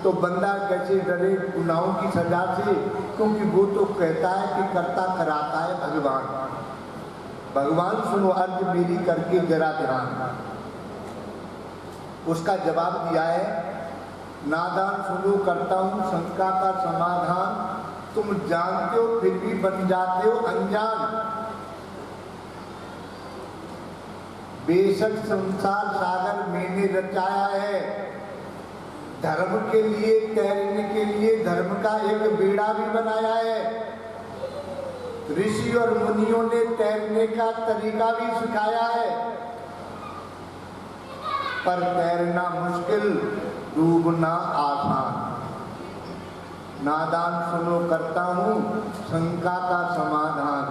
तो बंदा कैसे डरे गुनाहों की सजा से, क्योंकि वो तो कहता है कि करता कराता है भगवान। भगवान सुनो अर्ज मेरी करके जरा ध्यान। उसका जवाब दिया है, नादान सुनो करता हूँ शंका का समाधान, तुम जानते हो फिर भी बन जाते हो अनजान। बेशक संसार सागर मैंने रचाया है, धर्म के लिए तैरने के लिए धर्म का एक बेड़ा भी बनाया है। ऋषि और मुनियों ने तैरने का तरीका भी सिखाया है, पर तैरना मुश्किल, डूबना आसान। नादान सुनो करता हूँ शंका का समाधान।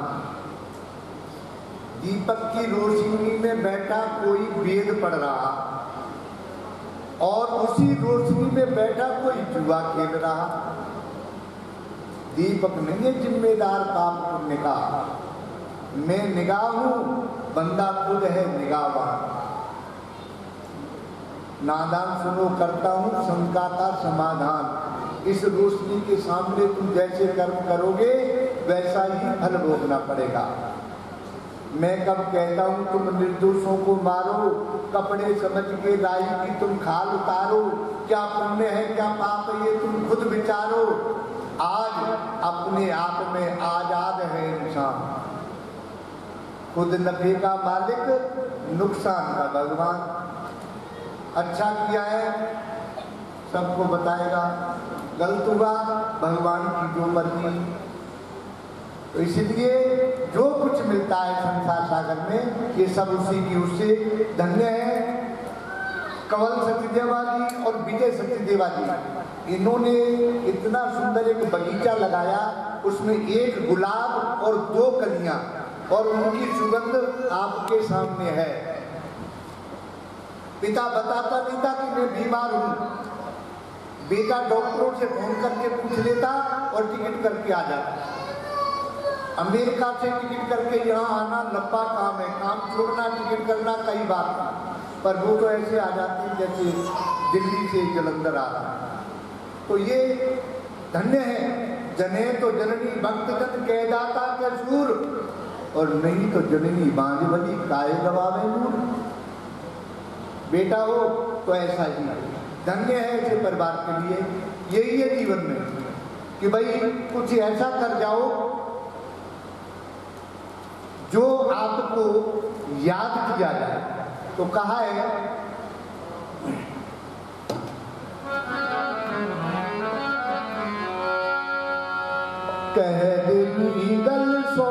दीपक की रोशनी में बैठा कोई वेद पढ़ रहा और उसी रोशनी में बैठा कोई जुआ खेल रहा। दीपक नहीं है जिम्मेदार पाप पुण्य का, मैं निगाह हूं, बंदा खुद है निगाहवान। नादान सुनो करता हूं शंका का समाधान। इस रोशनी के सामने तुम जैसे कर्म करोगे वैसा ही फल भोगना पड़ेगा। मैं कब कहता हूं तुम निर्दोषों को मारो, कपड़े समझ के राई की तुम खाल उतारो, क्या पुण्य है क्या पाप है ये तुम खुद विचारो। आज अपने आप में आजाद है इंसान, खुद नफे का मालिक नुकसान का भगवान। अच्छा किया है सबको बताएगा, गलत हुआ भगवान की जो मर्जी। तो इसलिए जो कुछ मिलता है संसार सागर में ये सब उसी की उससे धन्य है। कंवल सचदेवा जी और विजय सचदेवा जी इन्होंने इतना सुंदर एक बगीचा लगाया, उसमें एक गुलाब और 2 कलियां, और उनकी सुगंध आपके सामने है। पिता बताता नहीं था कि मैं बीमार हूं, बेटा डॉक्टरों से फोन करके पूछ लेता और टिकट करके आ जाता। अमेरिका से टिकट करके यहाँ आना लंबा काम है, काम छोड़ना टिकट करना कई बार, पर वो तो ऐसे आ जाते जैसे दिल्ली से जलंधर आ रहा। तो ये धन्य है। जने तो जननी भक्तजन कह दाता के सूर, और नहीं तो जननी बांझवली काय गवावे नूर। बेटा हो तो ऐसा ही धन्य है ऐसे परिवार के लिए। यही है जीवन में कि भाई कुछ ऐसा कर जाओ जो आपको याद किया जाए। तो कहा है कह दिल गल सो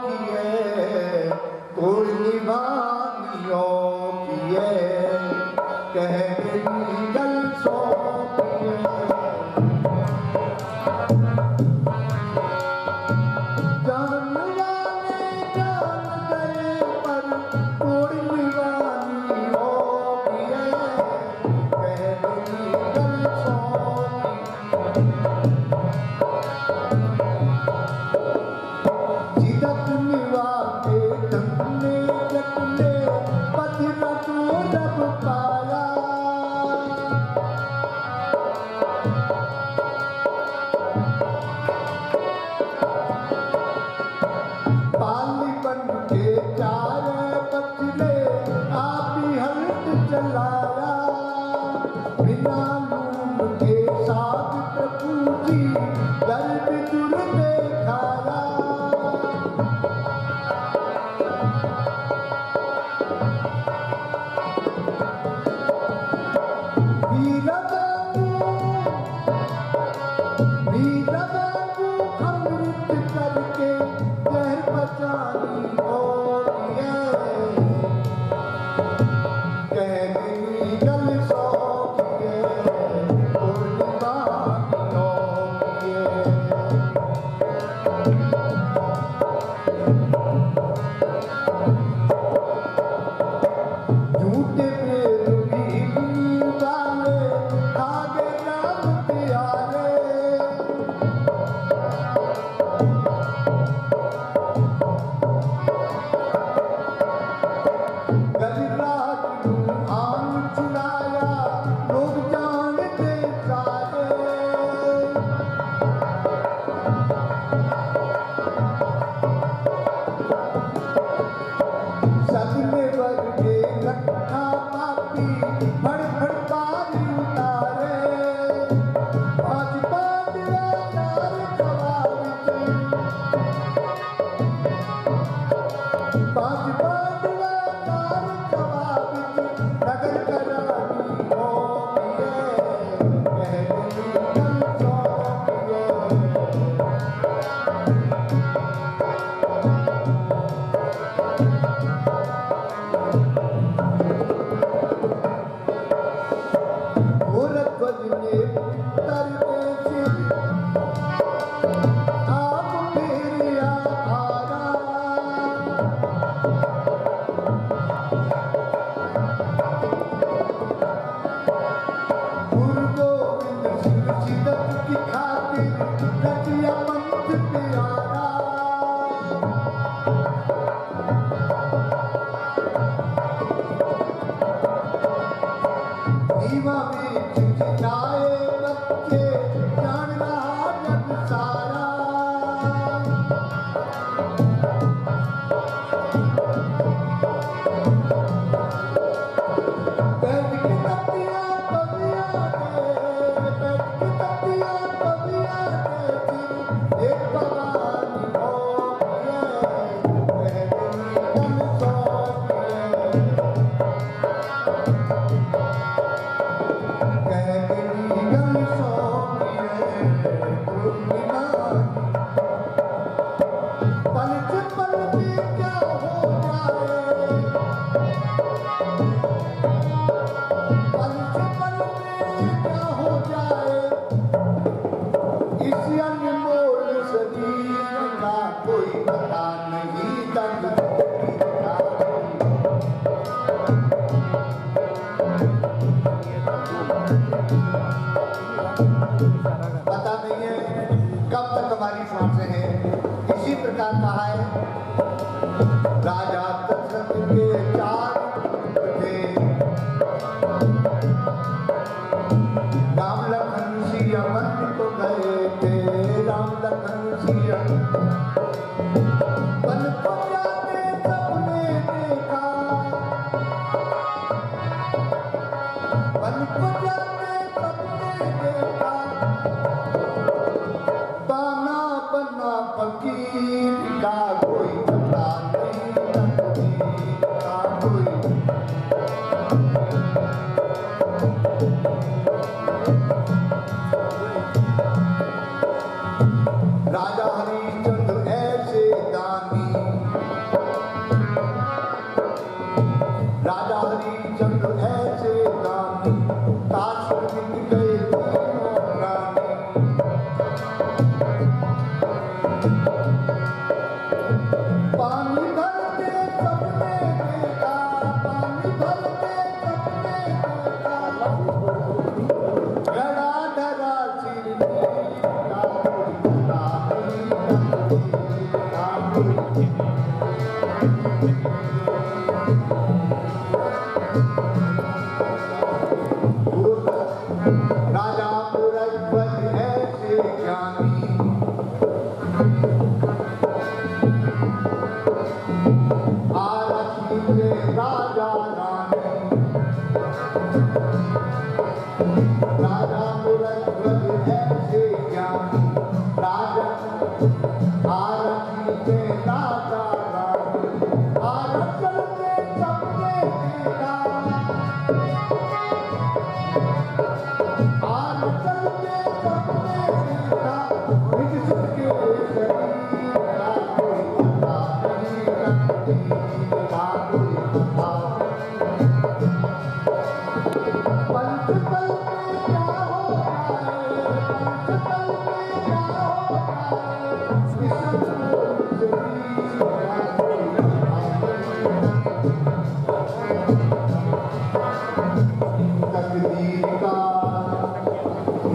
किए तोड़ निभानियों किए, कह दिल गल सो किए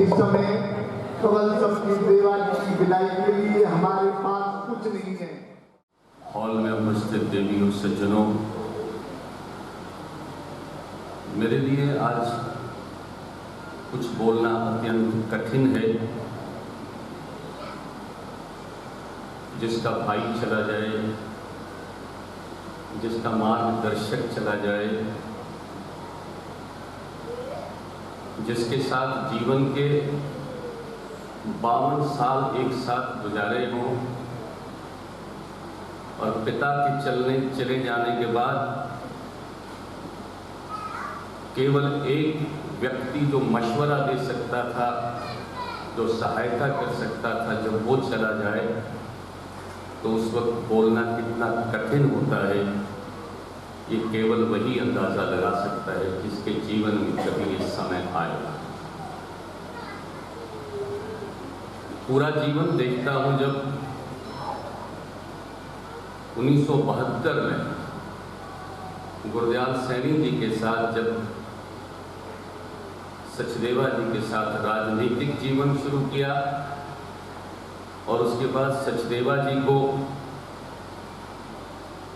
इस समय कवल सचदेवा जी की विदाई के लिए हमारे पास कुछ नहीं है। हॉल में उपस्थित देवियों सज्जनों, मेरे लिए आज कुछ बोलना अत्यंत कठिन है। जिसका भाई चला जाए, जिसका मार्गदर्शक चला जाए, जिसके साथ जीवन के 52 साल एक साथ गुजारे हों और पिता के चले जाने के बाद केवल एक व्यक्ति जो मशवरा दे सकता था, जो सहायता कर सकता था, जब वो चला जाए तो उस वक्त बोलना कितना कठिन होता है, ये केवल वही अंदाजा लगा सकता है जिसके जीवन में कभी ये समय आएगा। पूरा जीवन देखता हूं, जब 1972 में गुरदयाल सैनी जी के साथ, जब सचदेवा जी के साथ राजनीतिक जीवन शुरू किया और उसके बाद सचदेवा जी को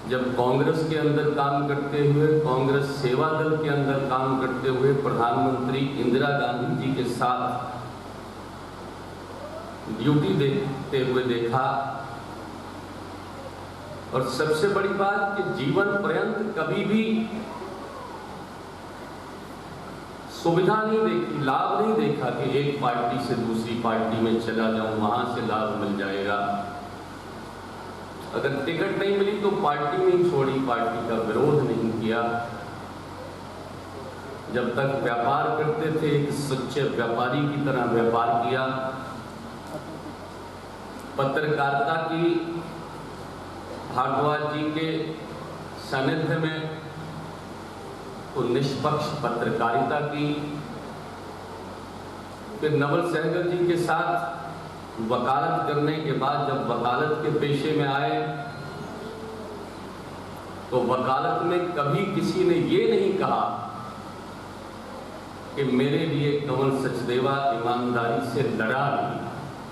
जब कांग्रेस के अंदर काम करते हुए, कांग्रेस सेवा दल के अंदर काम करते हुए प्रधानमंत्री इंदिरा गांधी जी के साथ ड्यूटी देते हुए देखा। और सबसे बड़ी बात कि जीवन पर्यंत कभी भी सुविधा नहीं देखी, लाभ नहीं देखा कि एक पार्टी से दूसरी पार्टी में चला जाऊं, वहां से लाभ मिल जाएगा। अगर टिकट नहीं मिली तो पार्टी नहीं छोड़ी, पार्टी का विरोध नहीं किया। जब तक व्यापार करते थे एक सच्चे व्यापारी की तरह व्यापार किया। पत्रकारिता की भागवत जी के सानिध्य में तो निष्पक्ष पत्रकारिता की। फिर नवल सहगल जी के साथ वकालत करने के बाद जब वकालत के पेशे में आए तो वकालत में कभी किसी ने ये नहीं कहा कि मेरे लिए कंवल सचदेवा ईमानदारी से लड़ा नहीं।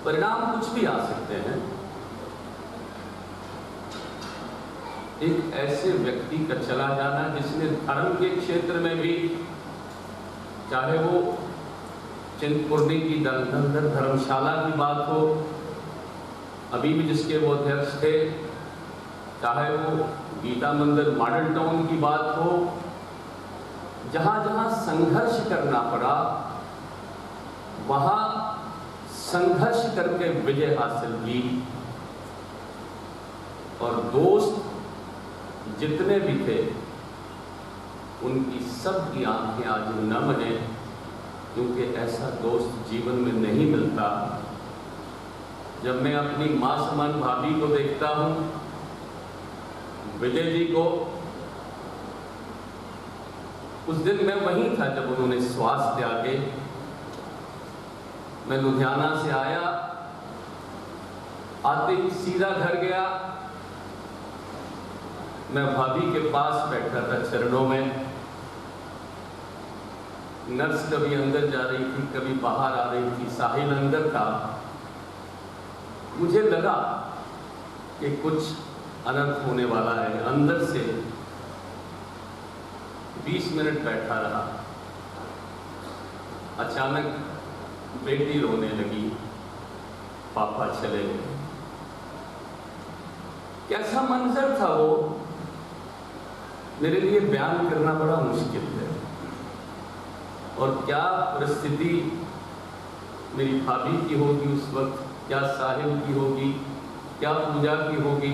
परिणाम कुछ भी आ सकते हैं। एक ऐसे व्यक्ति का चला जाना जिसने धर्म के क्षेत्र में भी, चाहे वो चिंतपूर्णी की दलधर धर्मशाला की बात हो, अभी भी जिसके वो अध्यक्ष थे, चाहे वो गीता मंदिर मॉडल टाउन की बात हो, जहां जहां संघर्ष करना पड़ा वहां संघर्ष करके विजय हासिल की। और दोस्त जितने भी थे उनकी सबकी आंखें आज नम हैं, क्योंकि ऐसा दोस्त जीवन में नहीं मिलता। जब मैं अपनी मां समान भाभी को देखता हूं, विजय जी को, उस दिन मैं वहीं था जब उन्होंने श्वास त्यागे। मैं लुधियाना से आया, आते ही सीधा घर गया। मैं भाभी के पास बैठा था चरणों में। नर्स कभी अंदर जा रही थी, कभी बाहर आ रही थी, साहिल अंदर था। मुझे लगा कि कुछ अनर्थ होने वाला है। अंदर से 20 मिनट बैठा रहा। अचानक बेटी रोने लगी, पापा चले गए। कैसा मंजर था वो, मेरे लिए बयान करना बड़ा मुश्किल है। और क्या परिस्थिति मेरी भाभी की होगी उस वक्त, क्या साहिल की होगी, क्या पूजा की होगी,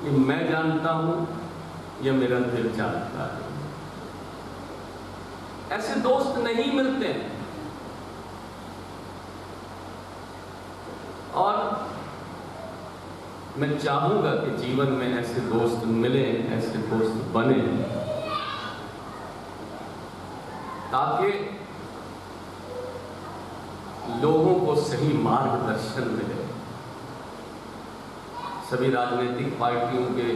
ये मैं जानता हूं, ये मेरा दिल जानता है। ऐसे दोस्त नहीं मिलते हैं। और मैं चाहूंगा कि जीवन में ऐसे दोस्त मिलें, ऐसे दोस्त बने, ताकि लोगों को सही मार्गदर्शन मिले। सभी राजनीतिक पार्टियों के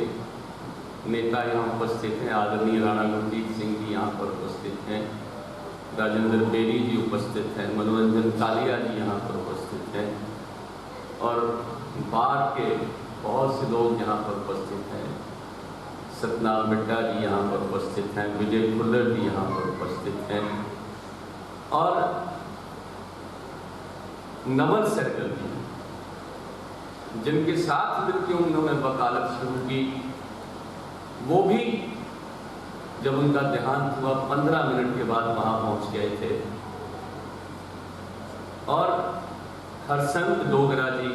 नेता यहाँ उपस्थित हैं। आदरणीय राणा गुरजीत सिंह जी यहाँ पर उपस्थित हैं। राजेंद्र बेरी जी उपस्थित हैं, मनोरंजन कालिया जी यहाँ पर उपस्थित हैं और बार के बहुत से लोग यहाँ पर उपस्थित हैं। सतनाम मिड्डा जी यहाँ पर उपस्थित हैं, विजय खुल्लर जी यहाँ पर उपस्थित हैं और नवल सर्कल जी, जिनके साथ मिलकर उन्होंने वकालत शुरू की, वो भी जब उनका देहांत हुआ 15 मिनट के बाद वहां पहुंच गए थे। और हरसंत डोगरा जी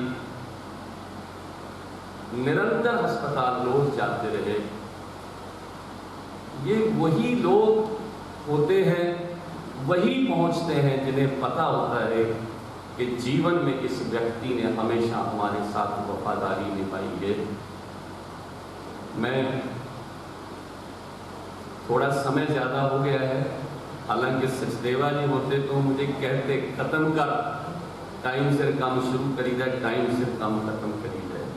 निरंतर अस्पताल रोज जाते रहे। ये वही लोग होते हैं, वही पहुंचते हैं जिन्हें पता होता है कि जीवन में इस व्यक्ति ने हमेशा हमारे साथ वफादारी निभाई है। मैं थोड़ा समय ज़्यादा हो गया है, हालांकि सचदेवा जी होते तो मुझे कहते ख़त्म कर, टाइम से काम शुरू करी जाए, टाइम से काम ख़त्म करी जाए,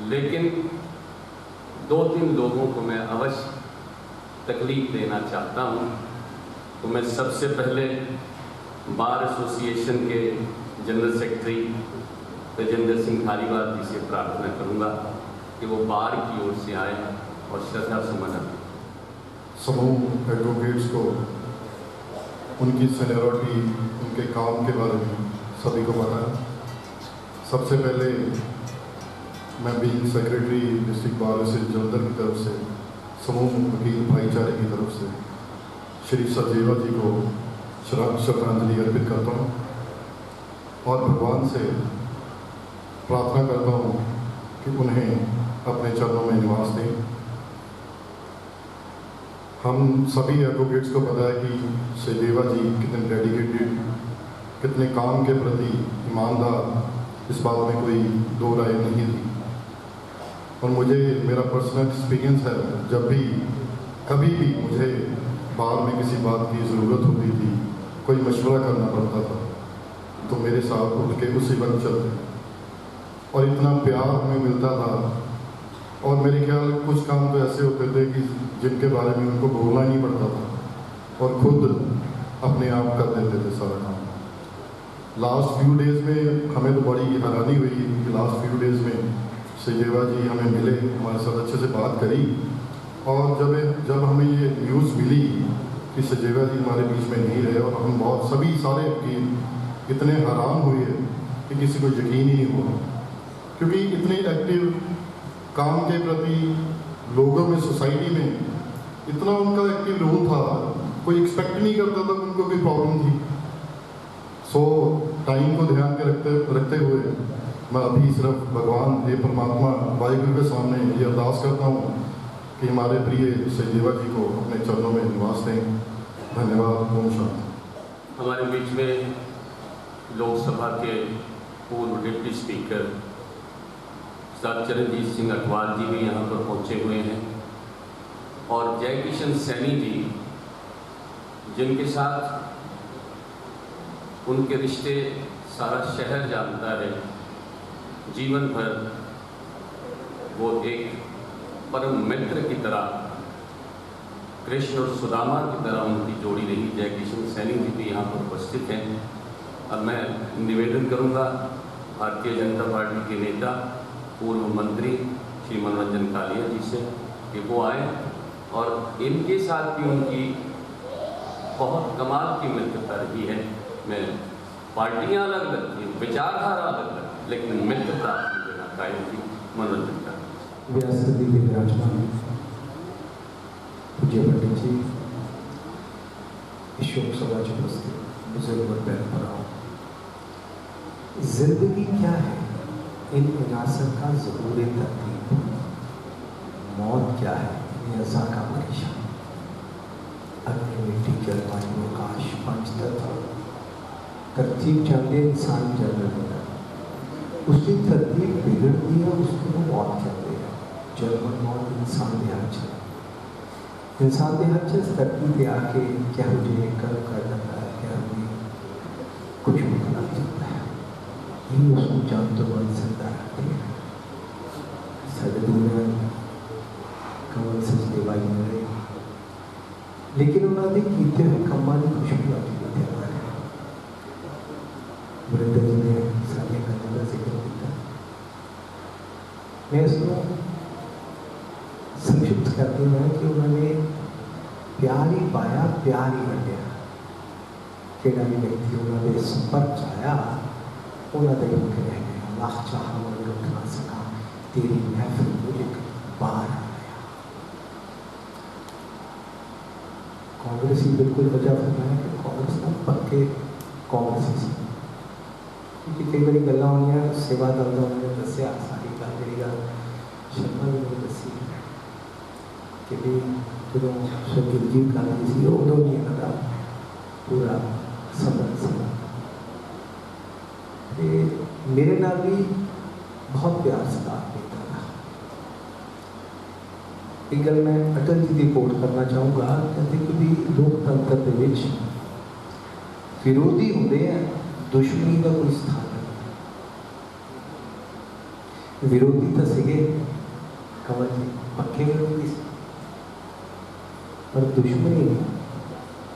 लेकिन 2-3 लोगों को मैं अवश्य तकलीफ देना चाहता हूँ। तो मैं सबसे पहले बार एसोसिएशन के जनरल सेक्रेटरी तेजेंद्र सिंह धारीवाल जी से प्रार्थना करूँगा कि वो बार की ओर से आए और श्रद्धा सुमन अर्पित। समूह एडवोकेट्स को उनकी सीनियरिटी, उनके काम के बारे में सभी को पता है। सबसे पहले मैं being secretary district bar association Jalandhar की तरफ से, समूह वकील भाईचारे की तरफ से श्री सचदेवा जी को श्रद्धांजलि अर्पित करता हूँ और भगवान से प्रार्थना करता हूँ कि उन्हें अपने चरणों में निवास दें। हम सभी एडवोकेट्स को पता है कि सचदेवा जी कितने डेडिकेटेड, कितने काम के प्रति ईमानदार, इस बात में कोई दो राय नहीं थी। और मुझे मेरा पर्सनल एक्सपीरियंस है, जब भी कभी भी मुझे बाहर में किसी बात की ज़रूरत होती थी, कोई मशवरा करना पड़ता था, तो मेरे साथ उठ के उसी वक्त चलते और इतना प्यार हमें मिलता था। और मेरे ख्याल कुछ काम तो ऐसे होते थे कि जिनके बारे में उनको बोलना ही नहीं पड़ता था और खुद अपने आप कर देते थे सारा काम। लास्ट फ्यू डेज़ में हमें तो बड़ी हैरानी हुई कि लास्ट फ्यू डेज़ में सचदेवा जी हमें मिले, हमारे साथ अच्छे से बात करी और जब हमें ये न्यूज़ मिली कि सचदेवा जी हमारे बीच में नहीं रहे, और हम बहुत सभी सारे वकील इतने हैरान हुए कि किसी को यकीन ही नहीं हुआ, क्योंकि इतने एक्टिव काम के प्रति लोगों में, सोसाइटी में इतना उनका एक्टिव रोल था, कोई एक्सपेक्ट नहीं करता था कि उनको कोई प्रॉब्लम थी। सो टाइम को ध्यान के रखते हुए मैं अभी सिर्फ भगवान हे परमात्मा वाहिगुरु के सामने ये अरदास करता हूँ कि हमारे प्रिय सचदेवा जी को अपने चरणों में निवास दें। धन्यवाद। ओम शांति। हमारे बीच में लोकसभा के पूर्व deputy speaker sir Charanjit Singh Atwal जी भी यहाँ पर पहुँचे हुए हैं और जय किशन सैनी जी, जिनके साथ उनके रिश्ते सारा शहर जानता है, जीवन भर वो एक परम मित्र की तरह, कृष्ण और सुदामा की तरह उनकी जोड़ी रही। जय किशन सैनी जी भी यहाँ पर उपस्थित हैं और मैं निवेदन करूँगा भारतीय जनता पार्टी के नेता पूर्व मंत्री श्री मनोरंजन कालिया जी से कि वो आए और इनके साथ भी उनकी बहुत कमाल की मित्रता रही है। मैं पार्टियाँ अलग अलग थी, विचारधारा अलग अलग, लेकिन मित्रता की जगह कायम थी। मनोरंजन का व्यासपति के विराजमान पूज्य पंडित जी, शोक सभा में उपस्थित बुजुर्ग और बहन भराओं, जिंदगी क्या है, इन विनाशक का ज़रूर तरतीब, मौत क्या है, यज़ा का परेशान, अग्नि मिट्टी जल वायु आकाश पंच तत्व, तरतीब जाने इंसान जन्म लेता, उसकी तरतीब बिगड़ती है, उसको वो मौत कहते हैं। जन्म मौत इंसान देहाच है, इंसान देहाच इस तरतीब पे आके क्या मुझे कर्म कर जाता है, क्या मुझे कुछ भी करना चाहता है, यही उसको जान तो बन सकता है। सदगुरु कमल सचदेवा जी ने लेकिन उन्होंने कीते हुए कामां की खुशबू आती है। वरिंदर जी ने सारिया गल्लां का जिक्र किया। मैं इसको संक्षिप्त करती हूँ कि उन्होंने प्यार ही पाया, प्यार ही वंडिया। केड़ा भी व्यक्ति उन्होंने संपर्क आया उन्होंने ही मुझे रह गया। अल्लाह चाहा मैं रुक ना सका, तेरी महफिल मुझे बाहर आ गया। कांग्रेसी बिल्कुल वजह फरमाया कि कांग्रेस ना पक्के कांग्रेसी सी, क्योंकि कई बार गल्लां होंदियां सेवा दल का उन्होंने दसिया सारी गल जी गल शर्मा जी ने दसी कि भी जो सुखजीत गांधी सी उदों भी इन्हों पूरा संबंध सी। मेरे नाल भी बहुत प्यार सत्कार किया। एक गल मैं अटल जी की कोट करना चाहूँगा, कहते कि भी लोकतंत्र के विच विरोधी होंदे हैं, दुश्मनी का कोई स्थान नहीं। विरोधी तो सीगे कंवर जी, पक्के विरोधी सी, पर दुश्मनी नहीं।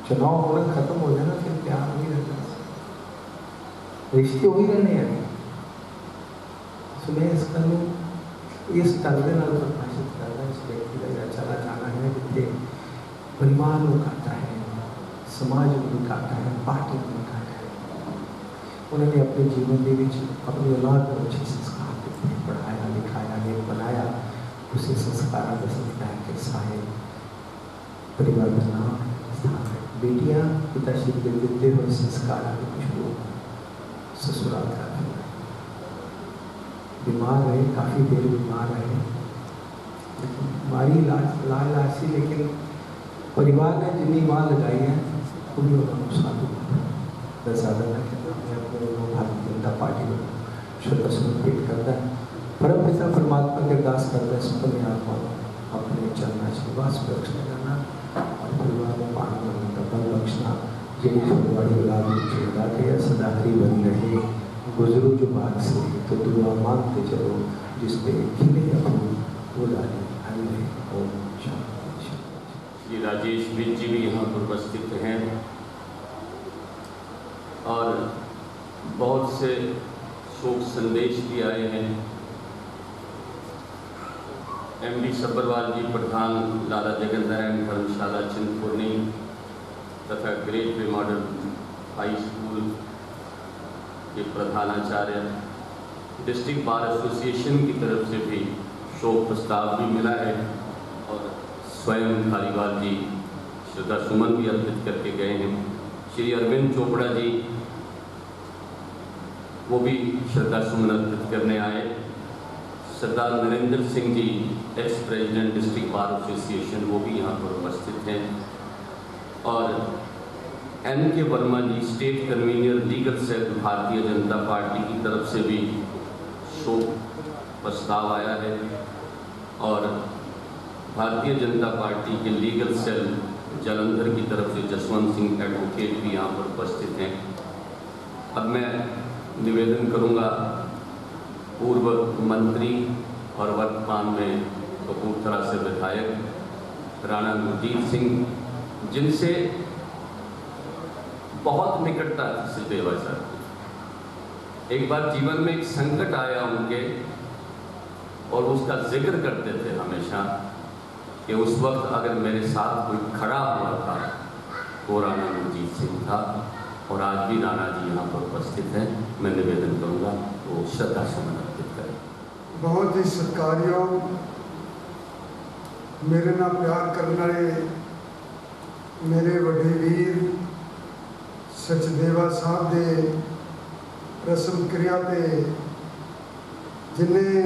चुनाव होना खत्म हो जाना फिर प्यार नहीं रहता, रिश्ते वही रहने हैं। सो मैं इस गल इस ढंग के नाल प्रकाशित करना इस व्यक्ति का चला जाना है जिथे परिवार में घाटा है, समाज में घाटा है, पार्टी में घाटा है। उन्होंने अपने जीवन के अपनी औलाद को अच्छे संस्कार दिए, पढ़ाया लिखाया, नेक बनाया। उसी संस्कार का सदका है कि साहिब परिवार का नाम स्थान है। बेटियाँ पिताश्री के देते हुए संस्कार के कुछ लोग ससुराल का बीमार रहे, काफ़ी देर बीमार रहे, हमारी लाज सी, लेकिन परिवार ने जितनी माँ लगाई है वो भी उन्होंने साधु ज़्यादा न कहना। मैं अपने भारतीय जनता पार्टी को श्रद्धा समर्पित करता है। परम पिता परमात्मा के अरदास करता है सुपन आत्मा अपने चलना निवास पर रखना जाना और परिवार में पाना का बल बख्शना। जिन फुलवाड़ी गुलाब लगा के सदा हरी बनी रहे, गुजरो जो बाग से तो दुआ मांगते चलो, जिस पे खिले अपनी वो लाली हरी रहे। ओम शांति। श्री राजेश मिल जी भी यहाँ पर उपस्थित हैं और बहुत से शोक संदेश भी आए हैं। MD सब्बरवाल जी प्रधान लाला जगत नारायण धर्मशाला चिंतपूर्णी तथा great way model high school के प्रधानाचार्य, डिस्ट्रिक्ट बार एसोसिएशन की तरफ से भी शोक प्रस्ताव भी मिला है और स्वयं धारीवाल जी श्रद्धा सुमन भी अर्पित करके गए हैं। श्री अरविंद चोपड़ा जी वो भी श्रद्धा सुमन अर्पित करने आए। Sardar Narendra Singh ji ex president district bar association वो भी यहाँ पर उपस्थित हैं और NK Verma ji state convener legal cell Bharatiya Janata party की तरफ से भी शोक प्रस्ताव आया है और भारतीय जनता पार्टी के लीगल सेल जालंधर की तरफ से जसवंत सिंह एडवोकेट भी यहाँ पर उपस्थित हैं। अब मैं निवेदन करूँगा पूर्व मंत्री और वर्तमान में कपूरथला से विधायक राणा गुरजीत सिंह, जिनसे बहुत निकटता थी सचदेवा सर। एक बार जीवन में एक संकट आया उनके और उसका जिक्र करते थे हमेशा कि उस वक्त अगर मेरे साथ कोई खड़ा हुआ था तो राणा गुरजीत सिंह था और आज भी राणा जी यहाँ पर उपस्थित हैं। मैं निवेदन करूँगा वो श्रद्धा सुमन अर्पित करें। बहुत ही सत्कारयोग मेरे नाल प्यार करने वाले मेरे वड्डे वीर सचदेवा साहब के रस्म क्रिया ते जिन्हें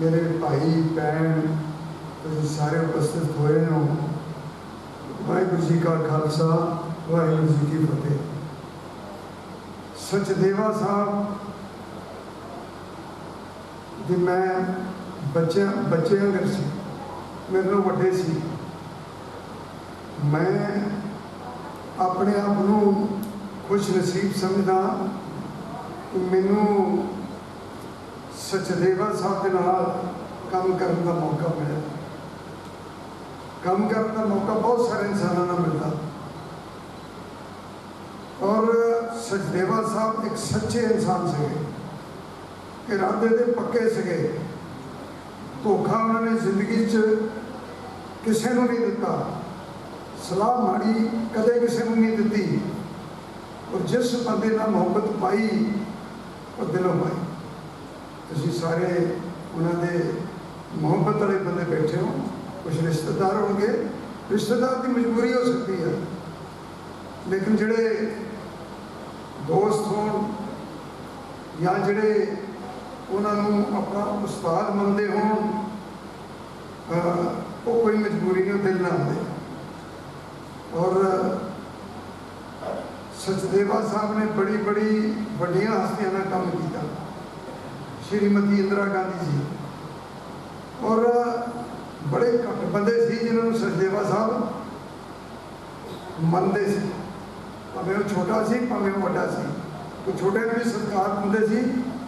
मेरे भाई भैन सारे उपस्थित होए हो। वाहिगुरू जी का खालसा वाहिगुरू जी की फतेह। सचदेवा साहब दी मैं बच्चे अंगर सी, मेरे नाल वड्डे सी। मैं अपने आप को खुश नसीब समझदा कि मैनू सचदेवा साहब के नाल काम करने का मौका मिला। काम करने का मौका बहुत सारे इंसानों को मिलता। और सचदेवा साहब एक सच्चे इंसान से, इरादे दे पक्के से, धोखा उन्होंने जिंदगी किसी को नहीं दिता, सलाह माड़ी कदे किसी को नहीं दी, और जिस बंदे नाल मुहब्बत पाई और दिलों पाई। तुसीं सारे उन्होंने मुहब्बत वाले बंदे बैठे हो, कुछ रिश्तेदार होंगे, रिश्तेदार की मजबूरी हो सकती है, लेकिन जिहड़े दोस्त हो या जिहड़े उन्होंने अपना उस्ताद मनते हो, वो कोई मजबूरी नहीं, दिल ना आते। और सचदेवा साहब ने बड़ी बड़ी वड्डियां हस्तियां का काम किया, श्रीमती इंदिरा गांधी जी, और बड़े घट बंदे सी जिन्होंने सचदेवा साहब मनते सी, भावें वो छोटा सी भावें वो वड्डा सी, तो छोटे ने भी सत्कार दिंदे सी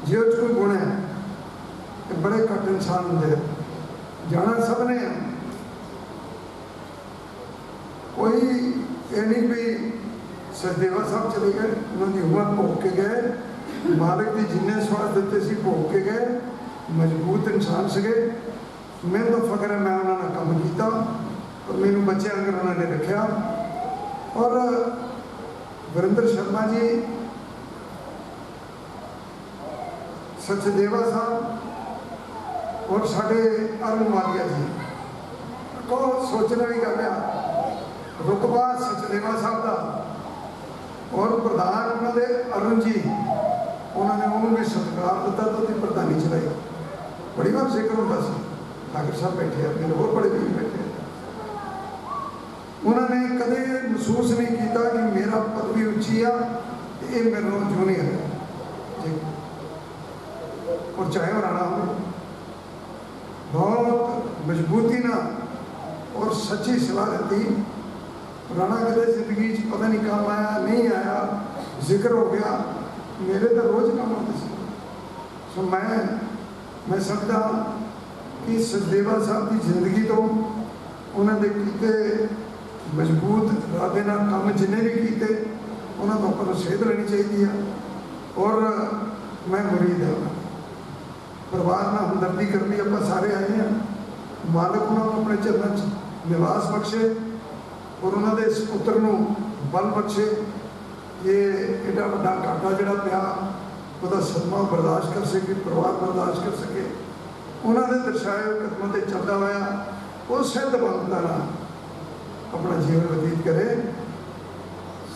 जे उस कोई गुण है। तो बड़े घट इंसान होंगे, जाना सब ने, कोई ये नहीं भी सचदेवा साहब चले गए, उन्होंने उम्र भोग के गए, मालिक की जिन्ने स्वाद दिते सी भोग के गए, मजबूत इंसान से। मैं तो फकर है मैं उन्होंने काम किया और मैनू बच्चे अगर उन्होंने रखा। और वीरेंद्र शर्मा जी, सचदेवा साहब और साढ़े अरुण मालिया जी को सोचने की गल है, रुतबा सचदेवा साहब का और प्रधान उन्होंने अरुण जी, उन्होंने उन्होंने भी सत्कार दिता तो प्रधानी चलाई। बड़ी बार जिक्र होता सी, ठाकर साहब बैठे हैं, मेरे और बड़े भी बैठे हैं, उन्होंने कदे महसूस नहीं किया कि मेरा पदवी उच्ची आ, ये मेरे को जूनियर है जी। और चाहे वो राणा हो, बहुत मजबूती ना और सच्ची सलाह दी। राणा कदे जिंदगी पता नहीं काम आया नहीं आया, जिक्र हो गया, मेरे तो रोज काम आते थे। सो मैं समझता कि सचदेवा साहब की जिंदगी तो उन्होंने किते मजबूत इरादे नाल काम जिन्हें भी किए उन्होंने उपर सेध लेनी चाहिए है। और मैं मुरीद हाँ, परिवार नाल हमदर्दी करनी आप सारे आए हैं। मालिक उन्होंने अपने चरणों च निवास बख्शे और उन्होंने इस पुत्र को बल बख्शे। ये एडा वड्डा घाटा जिहड़ा पिया उसका सदमा बर्दाश्त कर सके, परिवार बर्दाश्त कर सके। उन्होंने दर्शाए कदमों से चलता हुआ उस दबंगता अपना जीवन व्यतीत करे।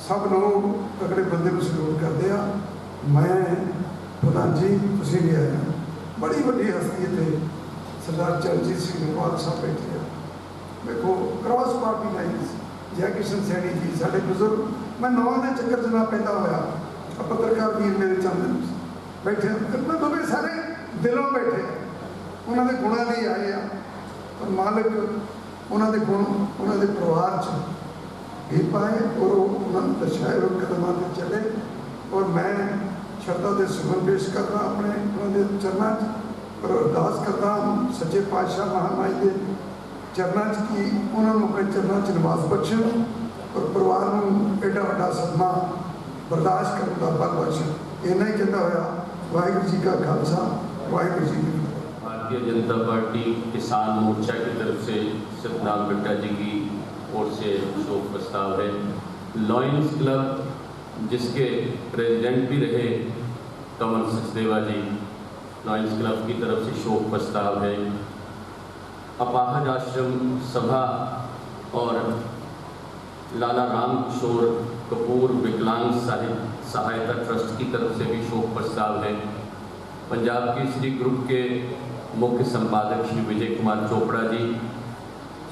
सब लोग तगड़े बंदे को सलूट करते हैं। मैं प्रधान जी तुसीं भी आए, बड़ी वड्डी हस्ती थे सरदार चरणजीत सिंह गरवाल साहब बैठे हैं। देखो क्रॉस पार्टी लाइन जय किशन सैनी जी साढ़े बुजुर्ग, मैं नौ के चक्कर च ना पैदा होया, पत्रकार वीर मेरे चंद बैठे, मैं तो भी सारे दिलों बैठे, उन्होंने गुणों लिए आए हैं। और मालिक उन्होंने गुण उन्होंने परिवार भी पाए और उन्होंने दर्शाए हुए कदमों पर चले। और मैं श्रद्धा के सुमन पेश करना अपने उन्होंने चरणों और अरदास करता सच्चे पातशाह महामाई के चरणों की उन्होंने अपने चरणों च निवास बख्शण और परिवार को एडा वड्डा सदमा बर्दाश्त करने का बल बख्शण। इन्ना ही कहता हुआ वाहिगुरू जी का खालसा वाहिगुरू जी की फतेह। भारतीय जनता पार्टी किसान मोर्चा की तरफ से सतनाम बिट्टा जी की ओर से शोक प्रस्ताव है। लॉयंस क्लब जिसके प्रेसिडेंट भी रहे कमल सचदेवा जी, लॉयंस क्लब की तरफ से शोक प्रस्ताव है। अपाहज आश्रम सभा और लाला राम किशोर कपूर विकलांग सहायता ट्रस्ट की तरफ से भी शोक प्रस्ताव है। पंजाब केसरी ग्रुप के मुख्य संपादक श्री विजय कुमार चोपड़ा जी,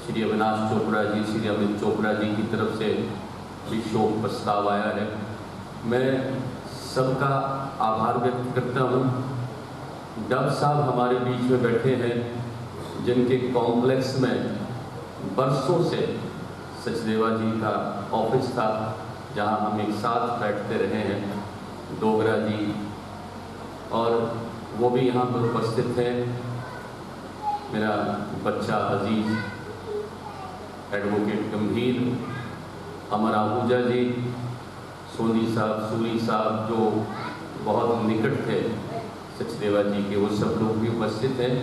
श्री अविनाश चोपड़ा जी, श्री अमित चोपड़ा जी की तरफ से भी शोक प्रस्ताव आया है। मैं सबका आभार व्यक्त करता हूँ। डब साहब हमारे बीच में बैठे हैं, जिनके कॉम्प्लेक्स में बरसों से सचदेवा जी का ऑफिस था, जहाँ हम एक साथ बैठते रहे हैं, डोगरा जी, और वो भी यहाँ पर उपस्थित हैं। मेरा बच्चा अजीज एडवोकेट गंभीर, अमर आहूजा जी, सोनी साहब, सूरी साहब जो बहुत निकट थे सचदेवा जी के, वो सब लोग भी उपस्थित हैं।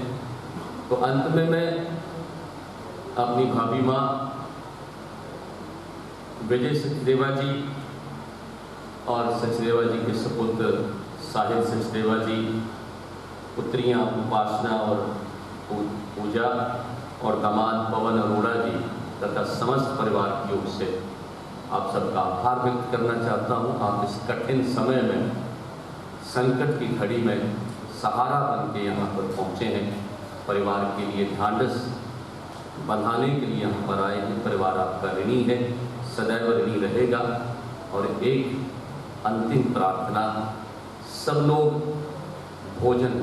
तो अंत में मैं अपनी भाभी माँ विजय सचदेवा जी और सचदेवा जी के सपुत्र साहिल सचदेवा जी, पुत्रियाँ उपासना और पूजा और दामाद पवन अरोड़ा जी तथा समस्त परिवार की ओर से आप सबका आभार व्यक्त करना चाहता हूँ। आप इस कठिन समय में, संकट की घड़ी में सहारा बन के यहाँ पर पहुँचे हैं। परिवार के लिए ढांढस बंधाने के लिए यहाँ पर आए हैं। परिवार आपका ऋणी है, सदैव ऋणी रहेगा। और एक अंतिम प्रार्थना, सब लोग भोजन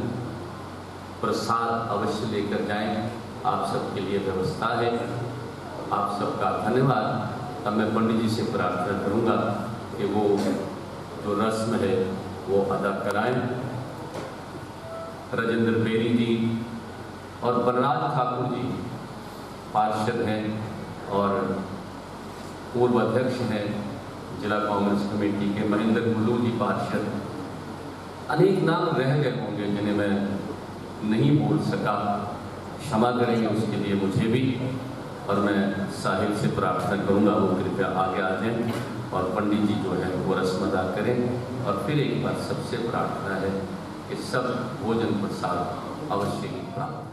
प्रसाद अवश्य लेकर जाएं, आप सबके लिए व्यवस्था है। आप सबका धन्यवाद। अब मैं पंडित जी से प्रार्थना करूंगा कि वो जो रस्म है वो अदा कराएं। राजेंद्र बेरी जी और बलराज ठाकुर जी पार्षद हैं और पूर्व अध्यक्ष हैं जिला कांग्रेस कमेटी के। महेंद्र गुल्लू जी पार्षद। अनेक नाम रह गए होंगे जिन्हें मैं नहीं बोल सका, क्षमा करेंगे उसके लिए मुझे भी। और मैं साहिल से प्रार्थना करूंगा वो कृपया आगे आ जाएं और पंडित जी जो है वो रस्म अदा करें। और फिर एक बार सबसे प्रार्थना है कि सब भोजन प्रसाद अवश्य ही प्राप्त